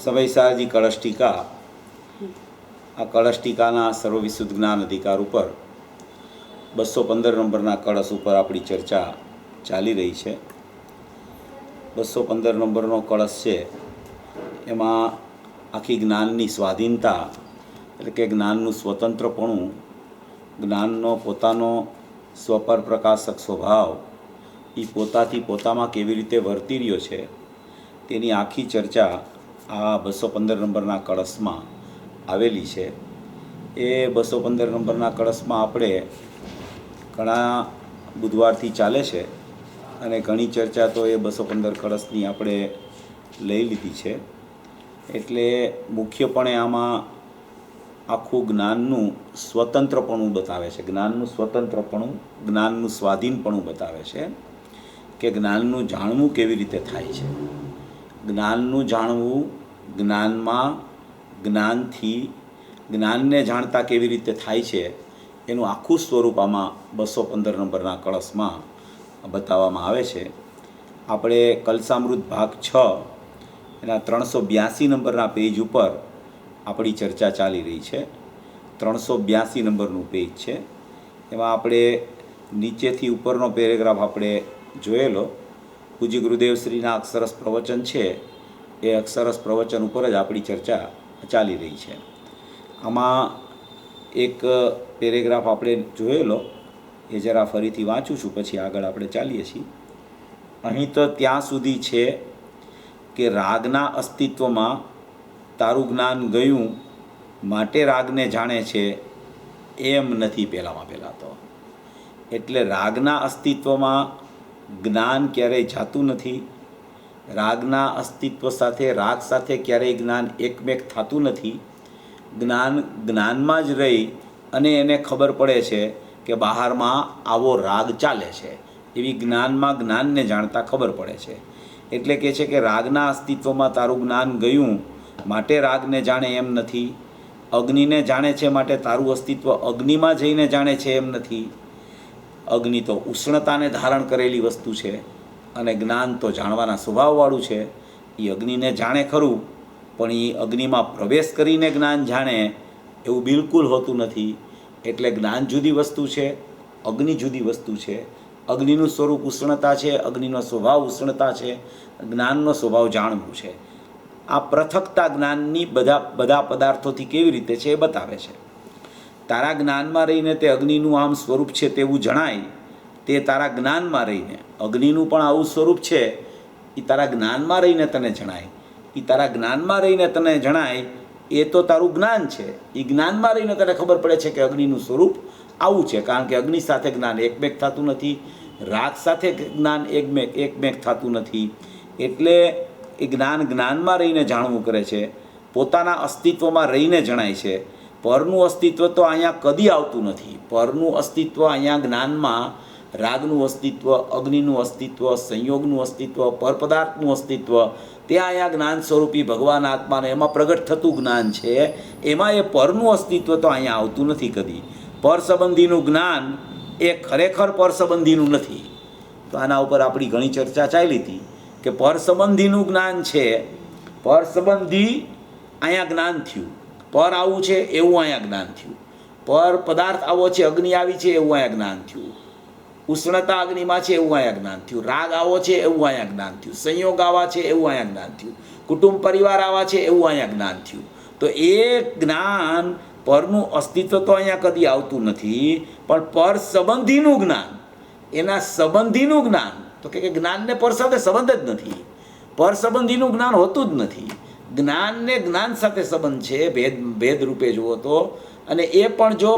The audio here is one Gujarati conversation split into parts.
સમયસારજી કળશ ટીકા આ કળશ ટીકાના સર્વવિશુદ્ધ જ્ઞાન અધિકાર ઉપર 215 નંબરના કળશ ઉપર આપણી ચર્ચા ચાલી રહી છે. 215 નંબરનો કળશ છે એમાં આખી જ્ઞાનની સ્વાધીનતા એટલે કે જ્ઞાનનું સ્વતંત્રપણું, જ્ઞાનનો પોતાનો સ્વપર પ્રકાશક સ્વભાવ એ પોતાથી પોતામાં કેવી રીતે વર્તી રહ્યો છે તેની આખી ચર્ચા આ 215 નંબરના કળશમાં આવેલી છે. એ 215 નંબરના કળશમાં આપણે ઘણા બુધવારથી ચાલે છે અને ઘણી ચર્ચા તો એ 215 કળશની આપણે લઈ લીધી છે. એટલે મુખ્યપણે આમાં આખું જ્ઞાનનું સ્વતંત્રપણું બતાવે છે, જ્ઞાનનું સ્વતંત્રપણું, જ્ઞાનનું સ્વાધીનપણું બતાવે છે કે જ્ઞાનનું જાણવું કેવી રીતે થાય છે. જ્ઞાનનું જાણવું, જ્ઞાનમાં, જ્ઞાનથી જ્ઞાનને જાણતા કેવી રીતે થાય છે એનું આખું સ્વરૂપ આમાં 215 નંબરના કળશમાં બતાવવામાં આવે છે. આપણે કલસામૃત ભાગ 6 એના 382 નંબરના પેજ ઉપર આપણી ચર્ચા ચાલી રહી છે. 382 નંબરનું પેજ છે. એમાં આપણે નીચેથી ઉપરનો પેરેગ્રાફ આપણે જોયેલો. પૂજ્ય ગુરુદેવશ્રીના અક્ષરસ પ્રવચન છે એ અક્ષરસ પ્રવચન ઉપર જ આપણી ચર્ચા ચાલી રહી છે. આમાં એક પેરેગ્રાફ આપણે જોયેલો એ જરા ફરીથી વાંચું છું, પછી આગળ આપણે ચાલીએ છીએ. અહીં તો ત્યાં સુધી છે કે રાગના અસ્તિત્વમાં તારું જ્ઞાન ગયું માટે રાગને જાણે છે એમ નથી. પહેલાં તો એટલે રાગના અસ્તિત્વમાં જ્ઞાન ક્યારેય જાતું નથી. રાગના અસ્તિત્વ સાથે, રાગ સાથે ક્યારેય જ્ઞાન એકમેક થતું નથી. જ્ઞાન જ્ઞાનમાં જ રહી અને એને ખબર પડે છે કે બહારમાં આવો રાગ ચાલે છે, એવી જ્ઞાનમાં જ્ઞાનને જાણતા ખબર પડે છે. એટલે કહે છે કે રાગના અસ્તિત્વમાં તારું જ્ઞાન ગયું માટે રાગને જાણે એમ નથી. અગ્નિને જાણે છે માટે તારું અસ્તિત્વ અગ્નિમાં જઈને જાણે છે એમ નથી. અગ્નિ તો ઉષ્ણતાને ધારણ કરેલી વસ્તુ છે અને જ્ઞાન તો જાણવાના સ્વભાવવાળું છે. એ અગ્નિને જાણે ખરું, પણ એ અગ્નિમાં પ્રવેશ કરીને જ્ઞાન જાણે એવું બિલકુલ હોતું નથી. એટલે જ્ઞાન જુદી વસ્તુ છે, અગ્નિ જુદી વસ્તુ છે. અગ્નિનું સ્વરૂપ ઉષ્ણતા છે, અગ્નિનો સ્વભાવ ઉષ્ણતા છે, જ્ઞાનનો સ્વભાવ જાણવું છે. આ પૃથકતા જ્ઞાનની બધા પદાર્થોથી કેવી રીતે છે એ બતાવે છે. તારા જ્ઞાનમાં રહીને તે અગ્નિનું આમ સ્વરૂપ છે તેવું જણાય, તે તારા જ્ઞાનમાં રહીને અગ્નિનું પણ આવું સ્વરૂપ છે એ તારા જ્ઞાનમાં રહીને તને જણાય. એ તારા જ્ઞાનમાં રહીને તને જણાય એ તો તારું જ્ઞાન છે. એ જ્ઞાનમાં રહીને તને ખબર પડે છે કે અગ્નિનું સ્વરૂપ આવું છે, કારણ કે અગ્નિ સાથે જ્ઞાન એકમેક થતું નથી, રાગ સાથે જ્ઞાન એકમેક થતું નથી. એટલે એ જ્ઞાન જ્ઞાનમાં રહીને જાણવું કરે છે, પોતાના અસ્તિત્વમાં રહીને જણાય છે. પરનું અસ્તિત્વ તો અહીંયા કદી આવતું નથી. પરનું અસ્તિત્વ અહીંયા જ્ઞાનમાં રાગનું અસ્તિત્વ, અગ્નિનું અસ્તિત્વ, સંયોગનું અસ્તિત્વ, પરપદાર્થનું અસ્તિત્વ, ત્યાં અહીંયા જ્ઞાન સ્વરૂપી ભગવાન આત્માને એમાં પ્રગટ થતું જ્ઞાન છે. એમાં એ પરનું અસ્તિત્વ તો અહીંયા આવતું નથી કદી. પર સંબંધીનું જ્ઞાન એ ખરેખર પર સંબંધીનું નથી. તો આના ઉપર આપણી ઘણી ચર્ચા ચાલી હતી કે પર સંબંધીનું જ્ઞાન છે, પર સંબંધી અહીંયા જ્ઞાન થયું. પર આવું છે એવું અહીંયા જ્ઞાન થયું. પર પદાર્થ આવો છે, અગ્નિ આવી છે એવું અહીંયા જ્ઞાન થયું. ઉષ્ણતા અગ્નિમાં છે એવું અહીંયા જ્ઞાન થયું. રાગ આવો છે એવું અહીંયા જ્ઞાન થયું. સંયોગ આવા છે એવું અહીંયા જ્ઞાન થયું. કુટુંબ પરિવાર આવા છે એવું અહીંયા જ્ઞાન થયું. તો એ જ્ઞાન પરનું અસ્તિત્વ તો અહીંયા કદી આવતું નથી, પણ પર સંબંધીનું જ્ઞાન, એના સંબંધીનું જ્ઞાન, તો કે જ્ઞાનને પર સાથે સંબંધ જ નથી. પર સંબંધીનું જ્ઞાન હોતું જ નથી. જ્ઞાનને જ્ઞાન સાથે સંબંધ છે, ભેદ રૂપે જુઓ તો. અને એ પણ જો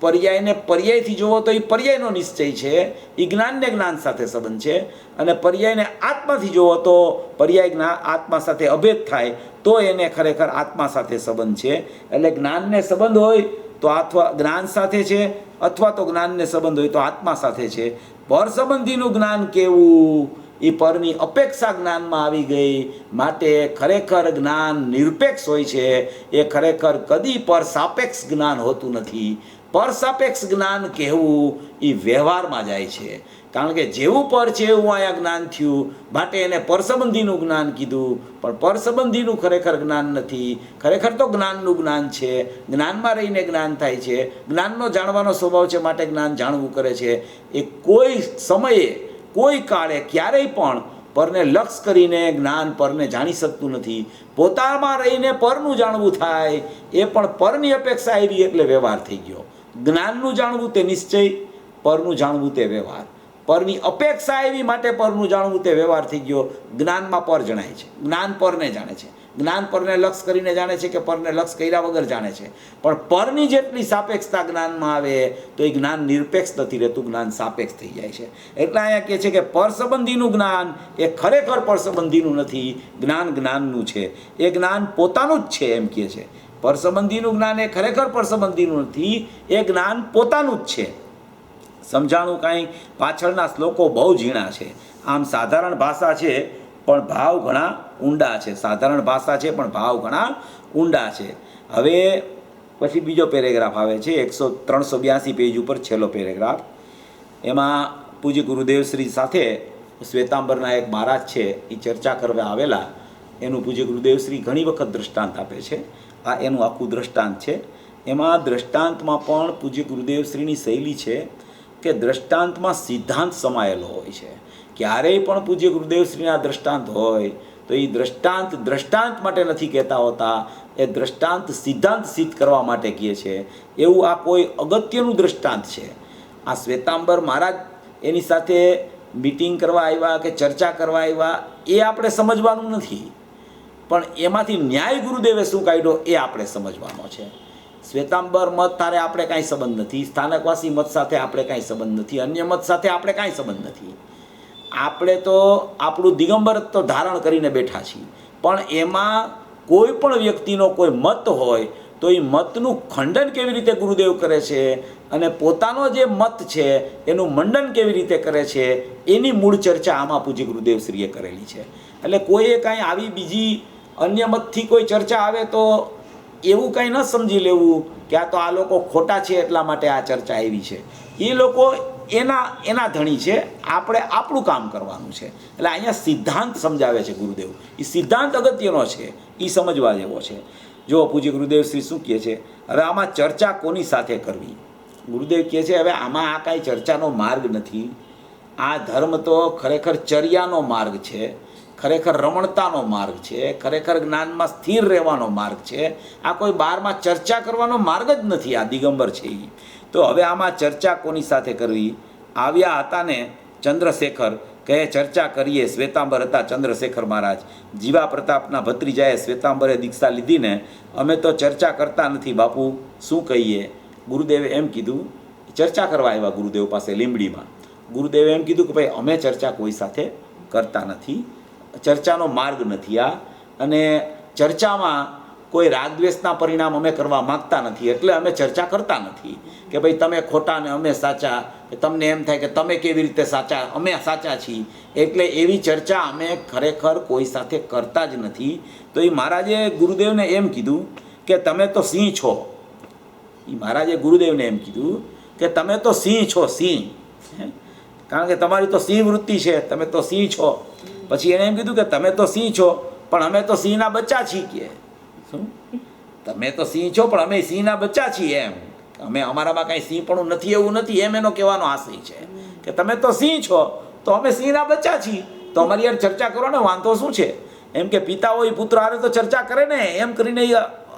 પર્યાયને પર્યાયથી જુઓ તો એ પર્યાયનો નિશ્ચય છે, એ જ્ઞાનને જ્ઞાન સાથે સંબંધ છે. અને પર્યાયને આત્માથી જુઓ તો પર્યાય આત્મા સાથે અભેદ થાય તો એને ખરેખર આત્મા સાથે સંબંધ છે. એટલે જ્ઞાનને સંબંધ હોય તો અથવા જ્ઞાન સાથે છે, અથવા તો જ્ઞાનને સંબંધ હોય તો આત્મા સાથે છે. પર સંબંધીનું જ્ઞાન કેવું, એ પરની અપેક્ષા જ્ઞાનમાં આવી ગઈ માટે ખરેખર જ્ઞાન નિરપેક્ષ હોય છે. એ ખરેખર કદી પર સાપેક્ષ જ્ઞાન હોતું નથી. પર સાપેક્ષ જ્ઞાન કહેવું એ વ્યવહારમાં જાય છે. કારણ કે જેવું પર છે એવું અહીંયા જ્ઞાન થયું, માટે એને પરસંબંધીનું જ્ઞાન કીધું. પણ પરસંબંધીનું ખરેખર જ્ઞાન નથી, ખરેખર તો જ્ઞાનનું જ્ઞાન છે. જ્ઞાનમાં રહીને જ્ઞાન થાય છે, જ્ઞાનનો જાણવાનો સ્વભાવ છે, માટે જ્ઞાન જાણવું કરે છે. એ કોઈ સમયે કોઈ કાળે ક્યારેય પણ પરને લક્ષ કરીને જ્ઞાન પરને જાણી શકતું નથી. પોતામાં રહીને પરનું જાણવું થાય, એ પણ પરની અપેક્ષા આવી એટલે વ્યવહાર થઈ ગયો. જ્ઞાનનું જાણવું તે નિશ્ચય, પરનું જાણવું તે વ્યવહાર. પરની અપેક્ષા એવી માટે પરનું જાણવું તે વ્યવહાર થઈ ગયો. જ્ઞાનમાં પર જણાય છે, જ્ઞાન પરને જાણે છે, જ્ઞાન પરને લક્ષ કરીને જાણે છે કે પરને લક્ષ કર્યા વગર જાણે છે. પણ પરની જેટલી સાપેક્ષતા જ્ઞાનમાં આવે તો એ જ્ઞાન નિરપેક્ષ નથી રહેતું, જ્ઞાન સાપેક્ષ થઈ જાય છે. એટલે અહીંયા કહે છે કે પર સંબંધીનું જ્ઞાન એ ખરેખર પર સંબંધીનું નથી, જ્ઞાન જ્ઞાનનું છે. એ જ્ઞાન પોતાનું જ છે એમ કહે છે. પર સંબંધીનું જ્ઞાન એ ખરેખર પર સંબંધીનું નથી, એ જ્ઞાન પોતાનું જ છે. સમજાણું કાંઈ પાછળના શ્લોકો બહુ ઝીણા છે. આમ સાધારણ ભાષા છે પણ ભાવ ઘણા ઊંડા છે. સાધારણ ભાષા છે પણ ભાવ ઘણા ઊંડા છે. હવે પછી બીજો પેરેગ્રાફ આવે છે 382 પેજ ઉપર છેલ્લો પેરેગ્રાફ. એમાં પૂજ્ય ગુરુદેવ શ્રી સાથે શ્વેતાંબરના એક મહારાજ છે એ ચર્ચા કરવા આવેલા. એનું પૂજ્ય ગુરુદેવ શ્રી ઘણી વખત દ્રષ્ટાંત આપે છે. આ એનું આખું દ્રષ્ટાંત છે. એમાં દ્રષ્ટાંતમાં પણ પૂજ્ય ગુરુદેવ શ્રીની શૈલી છે કે દ્રષ્ટાંતમાં સિદ્ધાંત સમાયેલો હોય છે. ક્યારેય પણ પૂજ્ય ગુરુદેવ શ્રીના દ્રષ્ટાંત હોય તો એ દ્રષ્ટાંત માટે નથી કહેતા હોતા, એ દ્રષ્ટાંત સિદ્ધાંત સિદ્ધ કરવા માટે કહે છે. એવું આ કોઈ અગત્યનું દ્રષ્ટાંત છે. આ શ્વેતાંબર મહારાજ એની સાથે મીટિંગ કરવા આવ્યા કે ચર્ચા કરવા આવ્યા એ આપણે સમજવાનું નથી, પણ એમાંથી ન્યાય ગુરુદેવે શું કાઢ્યો એ આપણે સમજવાનો છે. શ્વેતાંબર મત તારે આપણે કાંઈ સંબંધ નથી, સ્થાનકવાસી મત સાથે આપણે કાંઈ સંબંધ નથી, અન્ય મત સાથે આપણે કાંઈ સંબંધ નથી. આપણે તો આપણું દિગંબર તો ધારણ કરીને બેઠા છીએ. પણ એમાં કોઈ પણ વ્યક્તિનો કોઈ મત હોય તો એ મતનું ખંડન કેવી રીતે ગુરુદેવ કરે છે અને પોતાનો જે મત છે એનું મંડન કેવી રીતે કરે છે એની મૂળ ચર્ચા આમાં પૂજ્ય ગુરુદેવ શ્રીએ કરેલી છે. એટલે કોઈએ કાંઈ આવી બીજી અન્ય મતથી કોઈ ચર્ચા આવે તો એવું કાંઈ ન સમજી લેવું કે આ તો આ લોકો ખોટા છે એટલા માટે આ ચર્ચા આવી છે. એ લોકો એના ધણી છે, આપણે આપણું કામ કરવાનું છે. એટલે અહીંયા સિદ્ધાંત સમજાવે છે ગુરુદેવ. એ સિદ્ધાંત અગત્યનો છે, એ સમજવા જેવો છે. જો પૂજ્ય ગુરુદેવ શ્રી શું કહે છે, હવે આમાં ચર્ચા કોની સાથે કરવી? ગુરુદેવ કહે છે હવે આમાં આ કાંઈ ચર્ચાનો માર્ગ નથી. આ ધર્મ તો ખરેખર ચર્યાનો માર્ગ છે, ખરેખર રમણતાનો માર્ગ છે, ખરેખર જ્ઞાનમાં સ્થિર રહેવાનો માર્ગ છે. આ કોઈ બહારમાં ચર્ચા કરવાનો માર્ગ જ નથી. આ દિગંબર છે એ. તો હવે આમાં ચર્ચા કોની સાથે કરવી? આવ્યા હતા ને ચંદ્રશેખર કહે ચર્ચા કરીએ. શ્વેતાંબર હતા ચંદ્રશેખર મહારાજ. જીવા પ્રતાપના ભત્રીજાએ શ્વેતાંબરે દીક્ષા લીધી ને, અમે તો ચર્ચા કરતા નથી બાપુ, શું કહીએ? ગુરુદેવે એમ કીધું, ચર્ચા કરવા આવ્યા ગુરુદેવ પાસે લીંબડીમાં. ગુરુદેવે એમ કીધું કે ભાઈ અમે ચર્ચા કોઈ સાથે કરતા નથી, ચર્ચાનો માર્ગ નથી આ, અને ચર્ચામાં કોઈ રાગદ્વેષના પરિણામ અમે કરવા માગતા નથી, એટલે અમે ચર્ચા કરતા નથી કે ભાઈ તમે ખોટા ને અમે સાચા, તમને એમ થાય કે તમે કેવી રીતે સાચા, અમે સાચા છીએ. એટલે એવી ચર્ચા અમે ખરેખર કોઈ સાથે કરતા જ નથી. તો એ મહારાજે ગુરુદેવને એમ કીધું કે તમે તો સિંહ છો. એ મહારાજે ગુરુદેવને એમ કીધું કે તમે તો સિંહ છો, સિંહ, કારણ કે તમારી તો સિંહ વૃત્તિ છે, તમે તો સિંહ છો. પછી એણે એમ કીધું કે તમે તો સિંહ છો પણ અમે તો સિંહના બચ્ચા છીએ. કે શું? તમે તો સિંહ છો પણ અમે સિંહના બચ્ચા છીએ એમ, અમે અમારામાં કાંઈ સિંહપણું નથી એવું નથી, એમ એનો કહેવાનો આશય છે કે તમે તો સિંહ છો તો અમે સિંહના બચ્ચા છીએ, તો અમારી યાર ચર્ચા કરો ને, વાંધો શું છે? એમ કે પિતા હોય પુત્ર હારે તો ચર્ચા કરે ને, એમ કરીને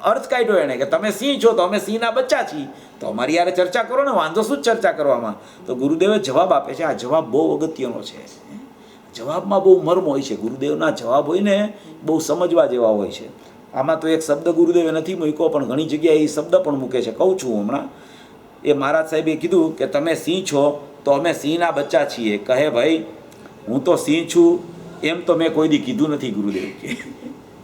અર્થ કાઢ્યો એણે કે તમે સિંહ છો તો અમે સિંહના બચ્ચા છીએ, તો અમારી યારે ચર્ચા કરો ને, વાંધો શું ચર્ચા કરવામાં? તો ગુરુદેવે જવાબ આપે છે. આ જવાબ બહુ અગત્યનો છે. જવાબમાં બહુ મર્મ હોય છે. ગુરુદેવના જવાબ હોય ને બહુ સમજવા જેવા હોય છે. આમાં તો એક શબ્દ ગુરુદેવે નથી મૂક્યો, પણ ઘણી જગ્યાએ એ શબ્દ પણ મૂકે છે. કહું છું હમણાં. એ મહારાજ સાહેબે કીધું કે તમે સિંહ છો તો અમે સિંહના બચ્ચા છીએ. કહે ભાઈ હું તો સિંહ છું એમ તો મેં કોઈ દી કીધું નથી. ગુરુદેવ કે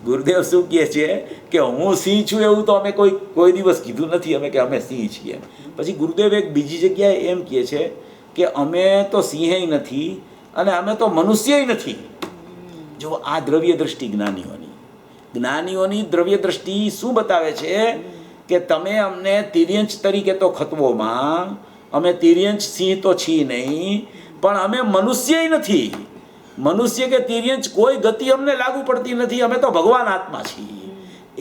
ગુરુદેવ શું કહે છે કે હું સિંહ છું એવું તો અમે કોઈ દિવસ કીધું નથી, અમે કે અમે સિંહ છીએ. પછી ગુરુદેવ એક બીજી જગ્યાએ એમ કહે છે કે અમે તો સિંહય નથી અને અમે તો મનુષ્યય નથી. જો આ દ્રવ્ય દ્રષ્ટિ જ્ઞાનીઓની દ્રવ્ય દ્રષ્ટિ શું બતાવે છે કે તમે અમને તિર્યંચ તરીકે તો ખતવોમાં, અમે તિર્યંચ સિંહ તો છીએ નહીં, પણ અમે મનુષ્ય નથી. મનુષ્ય કે તિર્યંચ કોઈ ગતિ અમને લાગુ પડતી નથી. અમે તો ભગવાન આત્મા છીએ.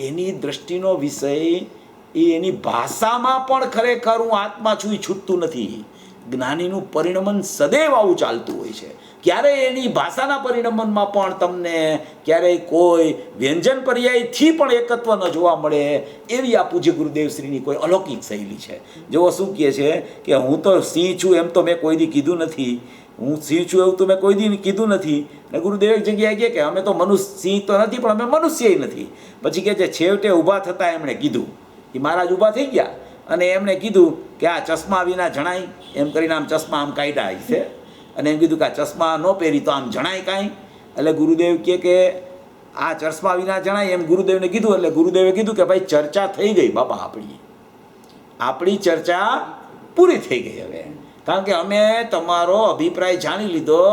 એની દ્રષ્ટિનો વિષય એ એની ભાષામાં પણ ખરેખર હું આત્મા છું એ છૂટતું નથી. જ્ઞાનીનું પરિણમન સદૈવ આવું ચાલતું હોય છે. ક્યારેય એની ભાષાના પરિણમનમાં પણ તમને ક્યારેય કોઈ વ્યંજન પર્યાયથી પણ એકત્વ ન જોવા મળે એવી આ પૂજ્ય ગુરુદેવ શ્રીની કોઈ અલૌકિક શૈલી છે. જેઓ શું કહે છે કે હું તો સિંહ છું એમ તો મેં કોઈ દી કીધું નથી, હું સિંહ છું એવું તો મેં કોઈ દી કીધું નથી. ને ગુરુદેવ એક જગ્યાએ કહે કે અમે તો સિંહ તો નથી પણ અમે મનુષ્ય નથી. પછી કહે છે છેવટે ઊભા થતાં એમણે કીધું, એ મહારાજ ઊભા થઈ ગયા અને એમણે કીધું કે આ ચશ્મા વિના જણાય એમ કરીને આમ ચશ્મા આમ કાઢ્યા છે અને એમ કીધું કે આ ચશ્મા ન પહેરી તો આમ જણાય કાંઈ. એટલે ગુરુદેવ કહે કે આ ચશ્મા વિના જણાય એમ ગુરુદેવને કીધું. એટલે ગુરુદેવે કીધું કે ભાઈ ચર્ચા થઈ ગઈ બાપા, આપણી ચર્ચા પૂરી થઈ ગઈ હવે. કારણ કે અમે તમારો અભિપ્રાય જાણી લીધો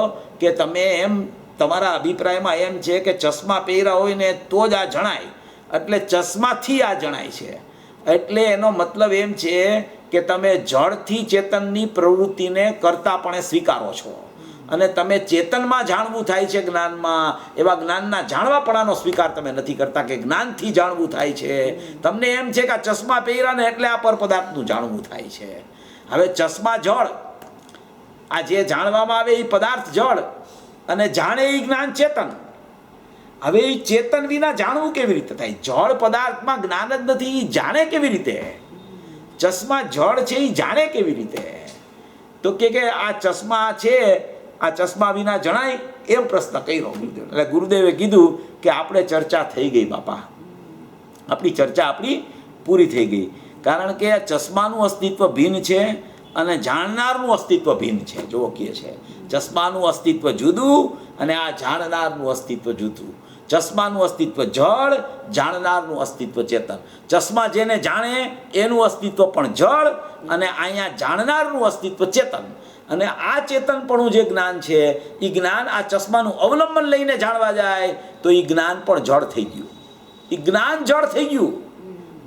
કે તમે એમ તમારા અભિપ્રાયમાં એમ છે કે ચશ્મા પહેર્યા હોય ને તો જ આ જણાય, એટલે ચશ્માથી આ જણાય છે. એટલે એનો મતલબ એમ છે કે તમે જળથી ચેતનની પ્રવૃત્તિને કરતાપણે સ્વીકારો છો અને તમે ચેતનમાં જાણવું થાય છે જ્ઞાનમાં, એવા જ્ઞાનના જાણવાપણાનો સ્વીકાર તમે નથી કરતા કે જ્ઞાનથી જાણવું થાય છે. તમને એમ છે કે આ ચશ્મા પહેર્યા ને એટલે આ પર પદાર્થનું જાણવું થાય છે. હવે ચશ્મા જળ, આ જે જાણવામાં આવે એ પદાર્થ જળ અને જાણે એ જ્ઞાન ચેતન. હવે એ ચેતન વિના જાણવું કેવી રીતે થાય? જળ પદાર્થમાં જ્ઞાન જ નથી, એ જાણે કેવી રીતે? ચશ્મા જળ છે એ જાણે કેવી રીતે? તો કે આ ચશ્મા છે, આ ચશ્મા વિના જણાય એમ પ્રશ્ન કર્યો ગુરુદેવ. એટલે ગુરુદેવે કીધું કે આપણે ચર્ચા થઈ ગઈ બાપા, આપણી ચર્ચા પૂરી થઈ ગઈ. કારણ કે ચશ્માનું અસ્તિત્વ ભિન્ન છે અને જાણનારનું અસ્તિત્વ ભિન્ન છે. જો કહે છે ચશ્માનું અસ્તિત્વ જુદું અને આ જાણનારનું અસ્તિત્વ જુદું. ચશ્માનું અસ્તિત્વ જળ, જાણનારનું અસ્તિત્વ ચેતન. ચશ્મા જેને જાણે એનું અસ્તિત્વ પણ જળ અને અહીંયા જાણનારનું અસ્તિત્વ ચેતન. અને આ ચેતનપણું જે જ્ઞાન છે એ જ્ઞાન આ ચશ્માનું અવલંબન લઈને જાણવા જાય તો એ જ્ઞાન પણ જળ થઈ ગયું, એ જ્ઞાન જળ થઈ ગયું,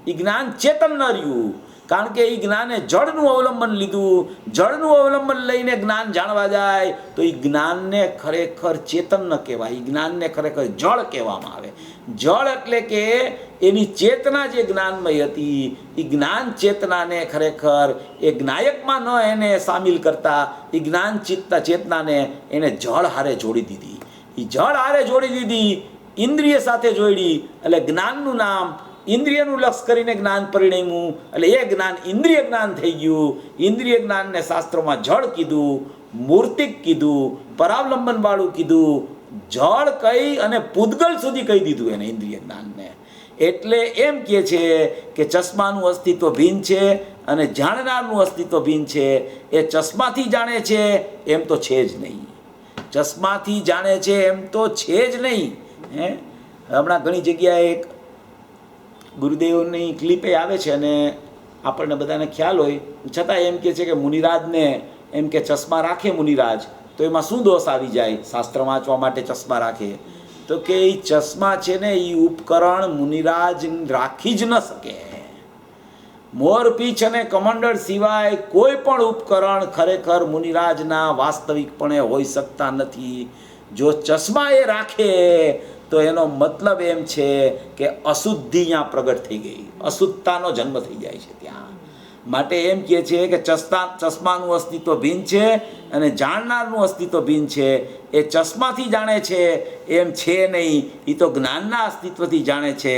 એ જ્ઞાન ચેતન ન રહ્યું. કારણ કે એ જ્ઞાને જળનું અવલંબન લીધું. જળનું અવલંબન લઈને જ્ઞાન જાણવા જાય તો એ જ્ઞાનને ખરેખર ચેતન ન કહેવાય, એ જ્ઞાનને ખરેખર જળ કહેવામાં આવે. જળ એટલે કે એની ચેતના જે જ્ઞાનમય હતી એ જ્ઞાન ચેતનાને ખરેખર એ જ્ઞાયકમાં ન એને સામેલ કરતા એ જ્ઞાન ચેતનાને એને જળ હારે જોડી દીધી. એ જળ હારે જોડી દીધી, ઇન્દ્રિય સાથે જોડી એટલે જ્ઞાનનું નામ ઇન્દ્રિયનું લક્ષ કરીને જ્ઞાન પરિણમ્યું. એટલે એ જ્ઞાન ઇન્દ્રિય જ્ઞાન થઈ ગયું. ઇન્દ્રિય જ્ઞાનને શાસ્ત્રોમાં જળ કીધું, મૂર્તિક કીધું, પરાવલંબનવાળું કીધું, જળ કહી અને પૂદગલ સુધી કહી દીધું એને ઇન્દ્રિય જ્ઞાનને. એટલે એમ કહે છે કે ચશ્માનું અસ્તિત્વ ભિન્ન છે અને જાણનારનું અસ્તિત્વ ભિન્ન છે. એ ચશ્માથી જાણે છે એમ તો છે જ નહીં, ચશ્માથી જાણે છે એમ તો છે જ નહીં. હમણાં ઘણી જગ્યાએ એક ગુરુદેવની ક્લિપે આવે છે અને આપણને બધાને ખ્યાલ હોય છતાં એમ કહે છે કે મુનિરાજને એમ કે ચશ્મા રાખે મુનિરાજ તો એમાં શું દોષ આવી જાય? શાસ્ત્ર વાંચવા માટે ચશ્મા રાખે તો કે એ ચશ્મા છે ને એ ઉપકરણ મુનિરાજ રાખી જ ન શકે. મોરપીંછ અને કમંડળ સિવાય કોઈ પણ ઉપકરણ ખરેખર મુનિરાજના વાસ્તવિકપણે હોઈ શકતા નથી. જો ચશ્મા એ રાખે તો એનો મતલબ એમ છે કે અશુદ્ધિ અહીંયા પ્રગટ થઈ ગઈ, અશુદ્ધતાનો જન્મ થઈ જાય છે ત્યાં. માટે એમ કહે છે કે ચશ્માનું અસ્તિત્વ ભિન્ન છે અને જાણનારનું અસ્તિત્વ ભિન્ન છે. એ ચશ્માથી જાણે છે એમ છે નહીં, એ તો જ્ઞાનના અસ્તિત્વથી જાણે છે.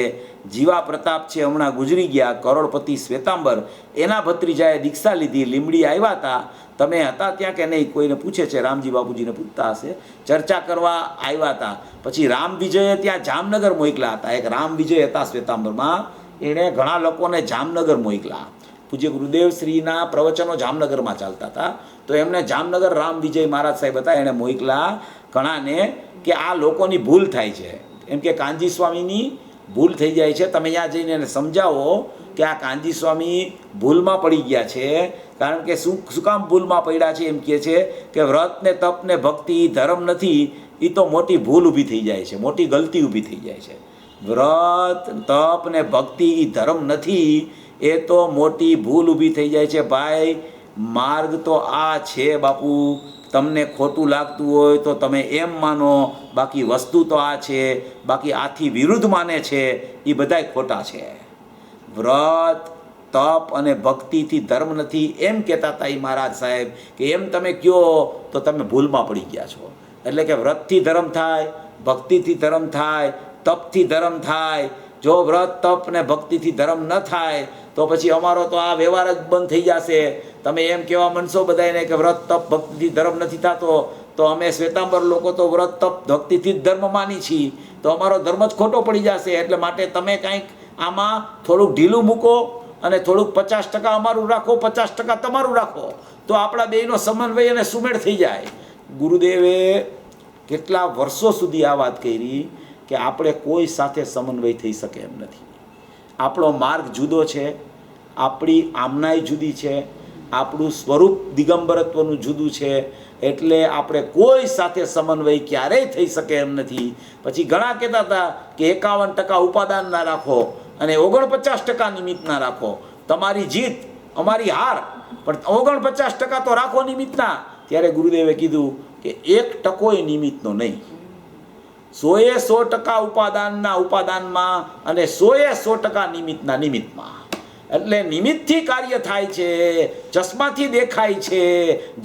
જીવા પ્રતાપ છે હમણાં ગુજરી ગયા, કરોડપતિ શ્વેતાંબર, એના ભત્રીજાએ દીક્ષા લીધી, લીમડી આવ્યા હતા. તમે હતા ત્યાં કે નહીં? કોઈને પૂછે છે, રામજી બાપુજીને પૂછતા હશે. ચર્ચા કરવા આવ્યા હતા. પછી રામ વિજયે ત્યાં જામનગર મોકલા હતા. એક રામ વિજય હતા શ્વેતાંબરમાં, એણે ઘણા લોકોને જામનગર મોકલા. પૂજ્ય ગુરુદેવ શ્રીના પ્રવચનો જામનગરમાં ચાલતા હતા તો એમણે જામનગર રામ વિજય મહારાજ સાહેબ હતા, એણે મોકલા ઘણાને કે આ લોકોની ભૂલ થાય છે. એમ કે કાનજી સ્વામીની ભૂલ થઈ જાય છે, તમે ત્યાં જઈને એને સમજાવો કે આ કાનજી સ્વામી ભૂલમાં પડી ગયા છે. કારણ કે શું કામ ભૂલમાં પડ્યા છે? એમ કહે છે કે વ્રત ને તપ ને ભક્તિ ધર્મ નથી, એ તો મોટી ભૂલ ઊભી થઈ જાય છે, મોટી ગલતી ઊભી થઈ જાય છે. વ્રત તપ ને ભક્તિ એ ધર્મ નથી, એ તો મોટી ભૂલ ઊભી થઈ જાય છે. ભાઈ માર્ગ તો આ છે બાપુ તમને ખોટું લાગતું હોય તો તમે એમ માનો, બાકી વસ્તુ તો આ છે, બાકી આથી વિરુદ્ધ માને છે, એ બધાય ખોટા છે. વ્રત, તપ અને ભક્તિથી ધર્મ નથી એમ કહેતા હતા એ મહારાજ સાહેબ, કે એમ તમે કહો તો તમે ભૂલમાં પડી ગયા છો. એટલે કે વ્રતથી ધર્મ થાય, ભક્તિથી ધર્મ થાય, તપથી ધર્મ થાય. જો વ્રત, તપ ને ભક્તિથી ધર્મ ન થાય તો પછી અમારો તો આ વ્યવહાર જ બંધ થઈ જશે. તમે એમ કહેવા માંડશો બધાને કે વ્રત, તપ, ભક્તિથી ધર્મ નથી થતો, તો અમે શ્વેતાંબર લોકો તો વ્રત, તપ, ભક્તિથી જ ધર્મ માની છીએ, તો અમારો ધર્મ જ ખોટો પડી જશે. એટલે માટે તમે કંઈક આમાં થોડુંક ઢીલું મૂકો અને થોડુંક 50% અમારું રાખો, 50% તમારું રાખો, તો આપણા બેયનો સમન્વય અને સુમેળ થઈ જાય. ગુરુદેવે કેટલા વર્ષો સુધી આ વાત કરી કે આપણે કોઈ સાથે સમન્વય થઈ શકે એમ નથી. આપણો માર્ગ જુદો છે, આપણી આમનાઈ જુદી છે, આપણું સ્વરૂપ દિગંબરત્વનું જુદું છે, એટલે આપણે કોઈ સાથે સમન્વય ક્યારેય થઈ શકે એમ નથી. પછી ઘણા કહેતા હતા કે 51% ઉપાદાન ના રાખો અને 49% નિમિત્ત ના રાખો. તમારી જીત અમારી હાર, પણ 49% તો રાખો નિમિત્તના. ત્યારે ગુરુદેવે કીધું કે 1% નિમિત્તનો નહીં, 100% ઉપાદાનના ઉપાદાનમાં અને 100% નિમિત્તના નિમિત્તમાં. એટલે નિમિત્તથી કાર્ય થાય છે, ચશ્માથી દેખાય છે,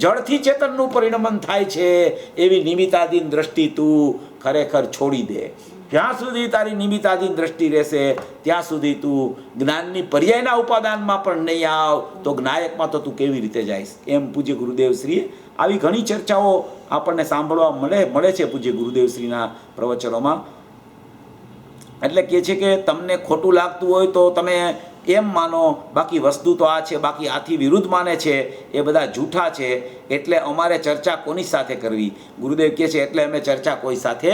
જળથી ચેતનનું પરિણમન થાય છે, એવી નિમિત્તાધીન દ્રષ્ટિ તું ખરેખર છોડી દે. જ્યાં સુધી તારી નિમિત્તાધીન દ્રષ્ટિ રહેશે ત્યાં સુધી તું જ્ઞાનની પર્યાયના ઉપાદાનમાં પણ નહીં આવ તો જ્ઞાયકમાં તો તું કેવી રીતે જઈશ. એમ પૂજ્ય ગુરુદેવશ્રીએ આવી ઘણી ચર્ચાઓ આપણને સાંભળવા મળે છે પૂજ્ય ગુરુદેવશ્રીના પ્રવચનોમાં. એટલે કહે છે કે તમને ખોટું લાગતું હોય તો તમે એમ માનો, બાકી વસ્તુ તો આ છે, બાકી આથી વિરુદ્ધ માને છે, એ બધા જૂઠા છે. એટલે અમારે ચર્ચા કોની સાથે કરવી? ગુરુદેવ કહે છે એટલે અમે ચર્ચા કોઈ સાથે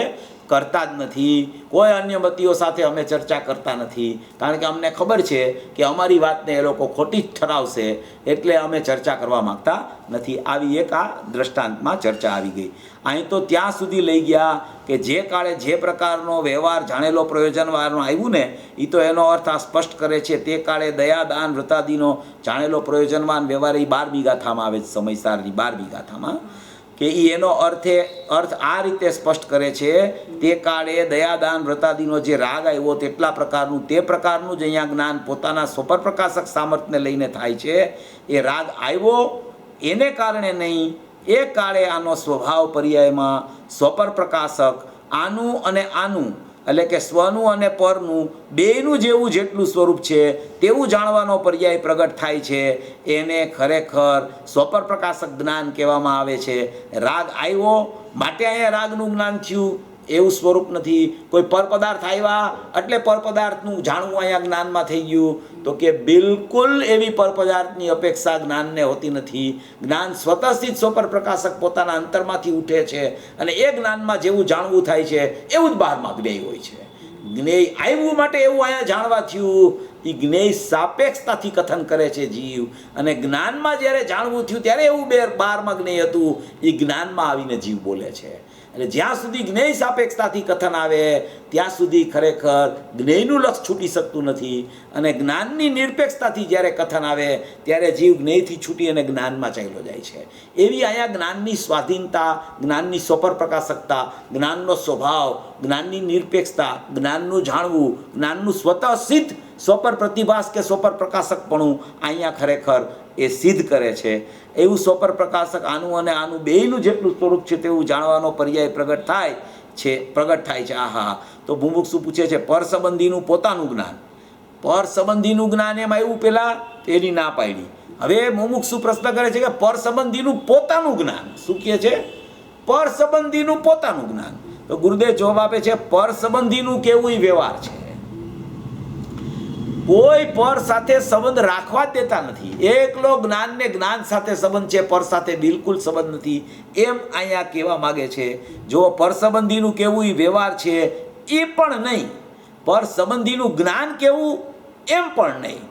કરતા જ નથી, કોઈ અન્ય મતીઓ સાથે અમે ચર્ચા કરતા નથી, કારણ કે અમને ખબર છે કે અમારી વાતને એ લોકો ખોટી જ ઠરાવશે, એટલે અમે ચર્ચા કરવા માગતા નથી. આવી એક આ દ્રષ્ટાંતમાં ચર્ચા આવી ગઈ. અહીં તો ત્યાં સુધી લઈ ગયા કે જે કાળે જે પ્રકારનો વ્યવહાર જાણેલો પ્રયોજનવાળનો આવ્યું ને, એ તો એનો અર્થ આ સ્પષ્ટ કરે છે. તે કાળે દયા, દાન, વ્રતાદિનો જાણેલો પ્રયોજનવાન વ્યવહાર એ 12મી ગાથામાં આવે છે, સમયસારની 12મી ગાથામાં, કે એનો અર્થ આ રીતે સ્પષ્ટ કરે છે. તે કાળે દયાદાન વ્રતાદિનો જે રાગ આવ્યો તેટલા પ્રકારનું, તે પ્રકારનું જ અહીંયા જ્ઞાન પોતાના સ્વપર પ્રકાશક સામર્થ્યને લઈને થાય છે. એ રાગ આવ્યો એને કારણે નહીં, એ કાળે આનો સ્વભાવ પર્યાયમાં સ્વપર પ્રકાશક આનું અને આનું, એટલે કે સ્વનું અને પરનું બેયનું જેવું જેટલું સ્વરૂપ છે તેવું જાણવાનો પર્યાય પ્રગટ થાય છે. એને ખરેખર સ્વપર પ્રકાશક જ્ઞાન કહેવામાં આવે છે. રાગ આવ્યો માટે અહીંયા રાગનું જ્ઞાન થયું એવું સ્વરૂપ નથી. કોઈ પરપદાર્થ આવ્યા એટલે પરપદાર્થનું જાણવું અહીંયા જ્ઞાનમાં થઈ ગયું, તો કે બિલકુલ એવી પરપદાર્થની અપેક્ષા જ્ઞાનને હોતી નથી. જ્ઞાન સ્વતઃથી જ સ્વપર પ્રકાશક પોતાના અંતરમાંથી ઉઠે છે અને એ જ્ઞાનમાં જેવું જાણવું થાય છે એવું જ બહારમાં જ્ઞેય હોય છે. જ્ઞેય આવ્યું માટે એવું અહીંયા જાણવા થયું, એ જ્ઞેય સાપેક્ષતાથી કથન કરે છે જીવ, અને જ્ઞાનમાં જ્યારે જાણવું થયું ત્યારે એવું બહારમાં જ્ઞેય હતું, એ જ્ઞાનમાં આવીને જીવ બોલે છે. એટલે જ્યાં સુધી જ્ઞેય સાપેક્ષતાથી કથન આવે ત્યાં સુધી ખરેખર જ્ઞેયનું લક્ષ છૂટી શકતું નથી, અને જ્ઞાનની નિરપેક્ષતાથી જ્યારે કથન આવે ત્યારે જીવ જ્ઞેયથી છૂટી અને જ્ઞાનમાં ચાલ્યો જાય છે. એવી અહીંયા જ્ઞાનની સ્વાધીનતા, જ્ઞાનની સ્વપર પ્રકાશકતા, જ્ઞાનનો સ્વભાવ, જ્ઞાનની નિરપેક્ષતા, જ્ઞાનનું જાણવું, જ્ઞાનનું સ્વતઃ સિદ્ધ સ્વપર પ્રતિભાસ કે સ્વપર પ્રકાશકપણું અહીંયા ખરેખર એ સિદ્ધ કરે છે. એવું સ્વપર પ્રકાશક આનું અને આનું બેયનું જેટલું સ્વરૂપ છે તેવું જાણવાનો પર્યાય પ્રગટ થાય છે. આહા, તો મુમુક્ષુ પૂછે છે પર સંબંધીનું પોતાનું જ્ઞાન, પર સંબંધીનું જ્ઞાન એમ આવ્યું પેલા તેની ના પાડી. હવે મુમુક્ષુ પ્રશ્ન કરે છે કે પર સંબંધીનું પોતાનું જ્ઞાન શું કહે છે? પર સંબંધીનું પોતાનું જ્ઞાન. તો ગુરુદેવ જવાબ આપે છે પર સંબંધીનું કેવું વ્યવહાર છે, કોઈ પર સાથે સંબંધ રાખવા જ દેતા નથી. એકલો જ્ઞાન ને જ્ઞાન સાથે સંબંધ છે, પર સાથે બિલકુલ સંબંધ નથી, એમ અહીંયા કહેવા માગે છે. જો પર સંબંધીનું કેવું વ્યવહાર છે એ પણ નહીં, પર સંબંધીનું જ્ઞાન કેવું એમ પણ નહીં.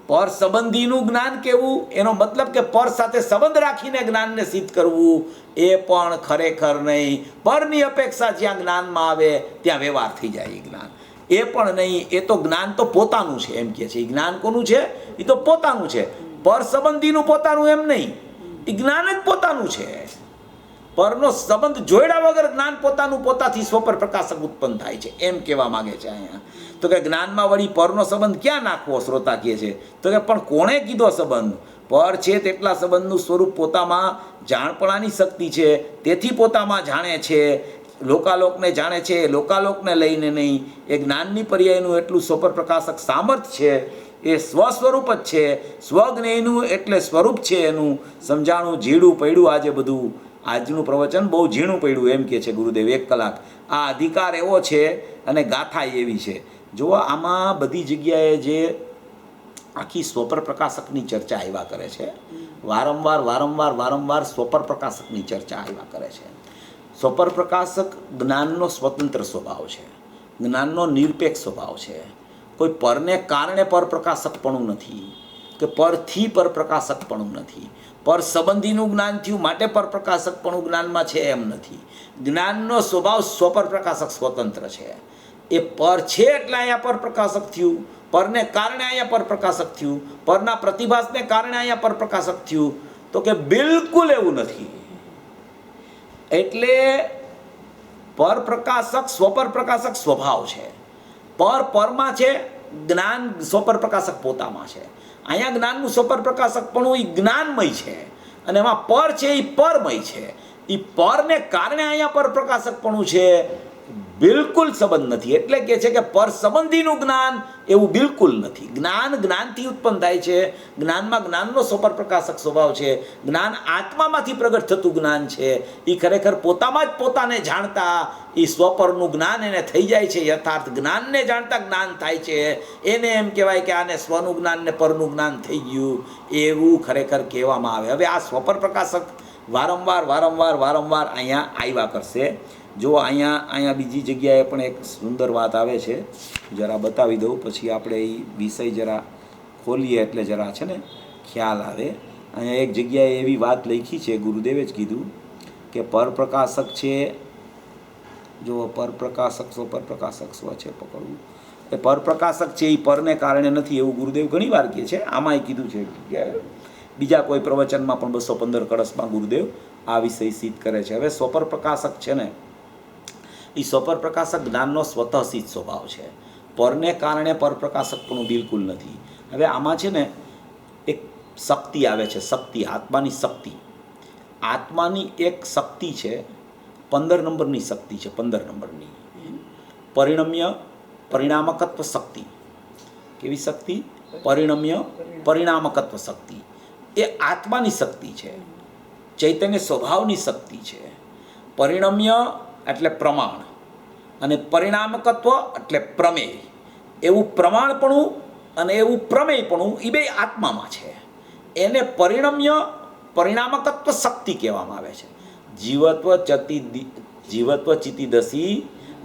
પર સંબંધીનું જ્ઞાન કેવું એનો મતલબ કે પર સાથે સંબંધ રાખીને જ્ઞાનને સિદ્ધ કરવું એ પણ ખરેખર નહીં. પરની અપેક્ષા જ્યાં જ્ઞાનમાં આવે ત્યાં વ્યવહાર થઈ જાય. એ જ્ઞાન એ પણ નહીં, એ તો જ્ઞાન તો પોતાનું છે એમ કહે છે. એ જ્ઞાન કોનું છે? એ તો પોતાનું છે. પર સંબંધીનું પોતાનું એમ નહીં, એ જ્ઞાન જ પોતાનું છે. પરનો સંબંધ જોડ્યા વગર જ્ઞાન પોતાનું પોતાથી સ્વપર પ્રકાશક ઉત્પન્ન થાય છે, એમ કહેવા માગે છે અહીંયા. તો કે જ્ઞાનમાં વળી પરનો સંબંધ ક્યાં નાખવો, શ્રોતા કહે છે. તો કે પણ કોણે કીધો સંબંધ? પર છે તેટલા સંબંધનું સ્વરૂપ પોતામાં જાણપણાની શક્તિ છે, તેથી પોતામાં જાણે છે. લોકાલોકને જાણે છે, લોકાલોકને લઈને નહીં. એ જ્ઞાનની પર્યાયનું એટલું સ્વપર પ્રકાશક સામર્થ્ય છે, એ સ્વસ્વરૂપ જ છે. સ્વજ્ઞેયનું એટલે સ્વરૂપ છે એનું. સમજાણું ઝીણું પડ્યું આજે બધું. આજનું પ્રવચન બહુ ઝીણું પડ્યું એમ કહે છે ગુરુદેવ, 1 કલાક. આ અધિકાર એવો છે અને ગાથા એવી છે. જો આમાં બધી જગ્યાએ જે આખી સ્વપર પ્રકાશકની ચર્ચા આવ્યા કરે છે, વારંવાર સ્વપર પ્રકાશકની ચર્ચા આવ્યા કરે છે. સ્વપર પ્રકાશક જ્ઞાનનો સ્વતંત્ર સ્વભાવ છે, જ્ઞાનનો નિરપેક્ષ સ્વભાવ છે. કોઈ પરને કારણે પરપ્રકાશકપણું નથી કે પરથી પરપ્રકાશકપણું નથી. પર સંબંધીનું જ્ઞાન થયું માટે પરપ્રકાશકપણું જ્ઞાનમાં છે એમ નથી. જ્ઞાનનો સ્વભાવ સ્વપર પ્રકાશક સ્વતંત્ર છે. એ પર છે એટલે અહીંયા પરપ્રકાશક થયું, પરને કારણે અહીંયા પરપ્રકાશક થયું, પરના પ્રતિભાસને કારણે અહીંયા પરપ્રકાશક થયું. તો કે બિલકુલ એવું નથી. એટલે પરપ્રકાશક સ્વપર પ્રકાશક સ્વભાવ છે. પરમાં છે, જ્ઞાન સ્વપર પ્રકાશક પોતામાં છે. અહીંયા જ્ઞાનનું સ્વપર પ્રકાશકપણું એ જ્ઞાનમય છે અને એમાં પર છે એ પરમય છે. એ પરને કારણે અહીંયા પર પ્રકાશકપણું છે, બિલકુલ સંબંધ નથી. એટલે કે છે કે પર સંબંધીનું જ્ઞાન એવું બિલકુલ નથી. જ્ઞાન જ્ઞાનથી ઉત્પન્ન થાય છે. જ્ઞાનમાં જ્ઞાનનો સ્વપર પ્રકાશક સ્વભાવ છે. જ્ઞાન આત્મામાંથી પ્રગટ થતું જ્ઞાન છે. એ ખરેખર પોતામાં જ પોતાને જાણતા એ સ્વપરનું જ્ઞાન એને થઈ જાય છે. યથાર્થ જ્ઞાનને જાણતા જ્ઞાન થાય છે. એને એમ કહેવાય કે આને સ્વનું જ્ઞાન ને પરનું જ્ઞાન થઈ ગયું, એવું ખરેખર કહેવામાં આવે. હવે આ સ્વપર પ્રકાશક વારંવાર અહીંયા આવ્યા કરશે. જો અહીંયા બીજી જગ્યાએ પણ એક સુંદર વાત આવે છે, જરા બતાવી દઉં, પછી આપણે એ વિષય જરા ખોલીએ એટલે જરા છે ને ખ્યાલ આવે. અહીંયા એક જગ્યાએ એવી વાત લખી છે, ગુરુદેવે જ કીધું કે પરપ્રકાશક છે. જો પરપ્રકાશક સ્વપરપ્રકાશક સ્વ છે પકડવું, એ પરપ્રકાશક છે એ પરને કારણે નથી એવું ગુરુદેવ ઘણી વાર કહે છે. આમાંય કીધું છે કે બીજા કોઈ પ્રવચનમાં પણ 215 કળશમાં ગુરુદેવ આ વિષય સિદ્ધ કરે છે. હવે સ્વપર પ્રકાશક છે ને એ સ્વપર પ્રકાશક જ્ઞાનનો સ્વતઃસિદ્ધ સ્વભાવ છે. પરને કારણે પરપ્રકાશકપણું બિલકુલ નથી. હવે આમાં છે ને એક શક્તિ આવે છે, શક્તિ, આત્માની શક્તિ. આત્માની એક શક્તિ છે, 15 નંબરની શક્તિ છે, 15 નંબરની પરિણામકત્વ શક્તિ. કેવી શક્તિ? પરિણામકત્વ શક્તિ. એ આત્માની શક્તિ છે, ચૈતન્ય સ્વભાવની શક્તિ છે. પરિણમ્ય એટલે પ્રમાણ અને પરિણામકત્વ એટલે પ્રમેય. એવું પ્રમાણપણું અને એવું પ્રમેયપણું એ બે આત્મામાં છે. એને પરિણામકત્વ શક્તિ કહેવામાં આવે છે. જીવત્વ ચિતિદસી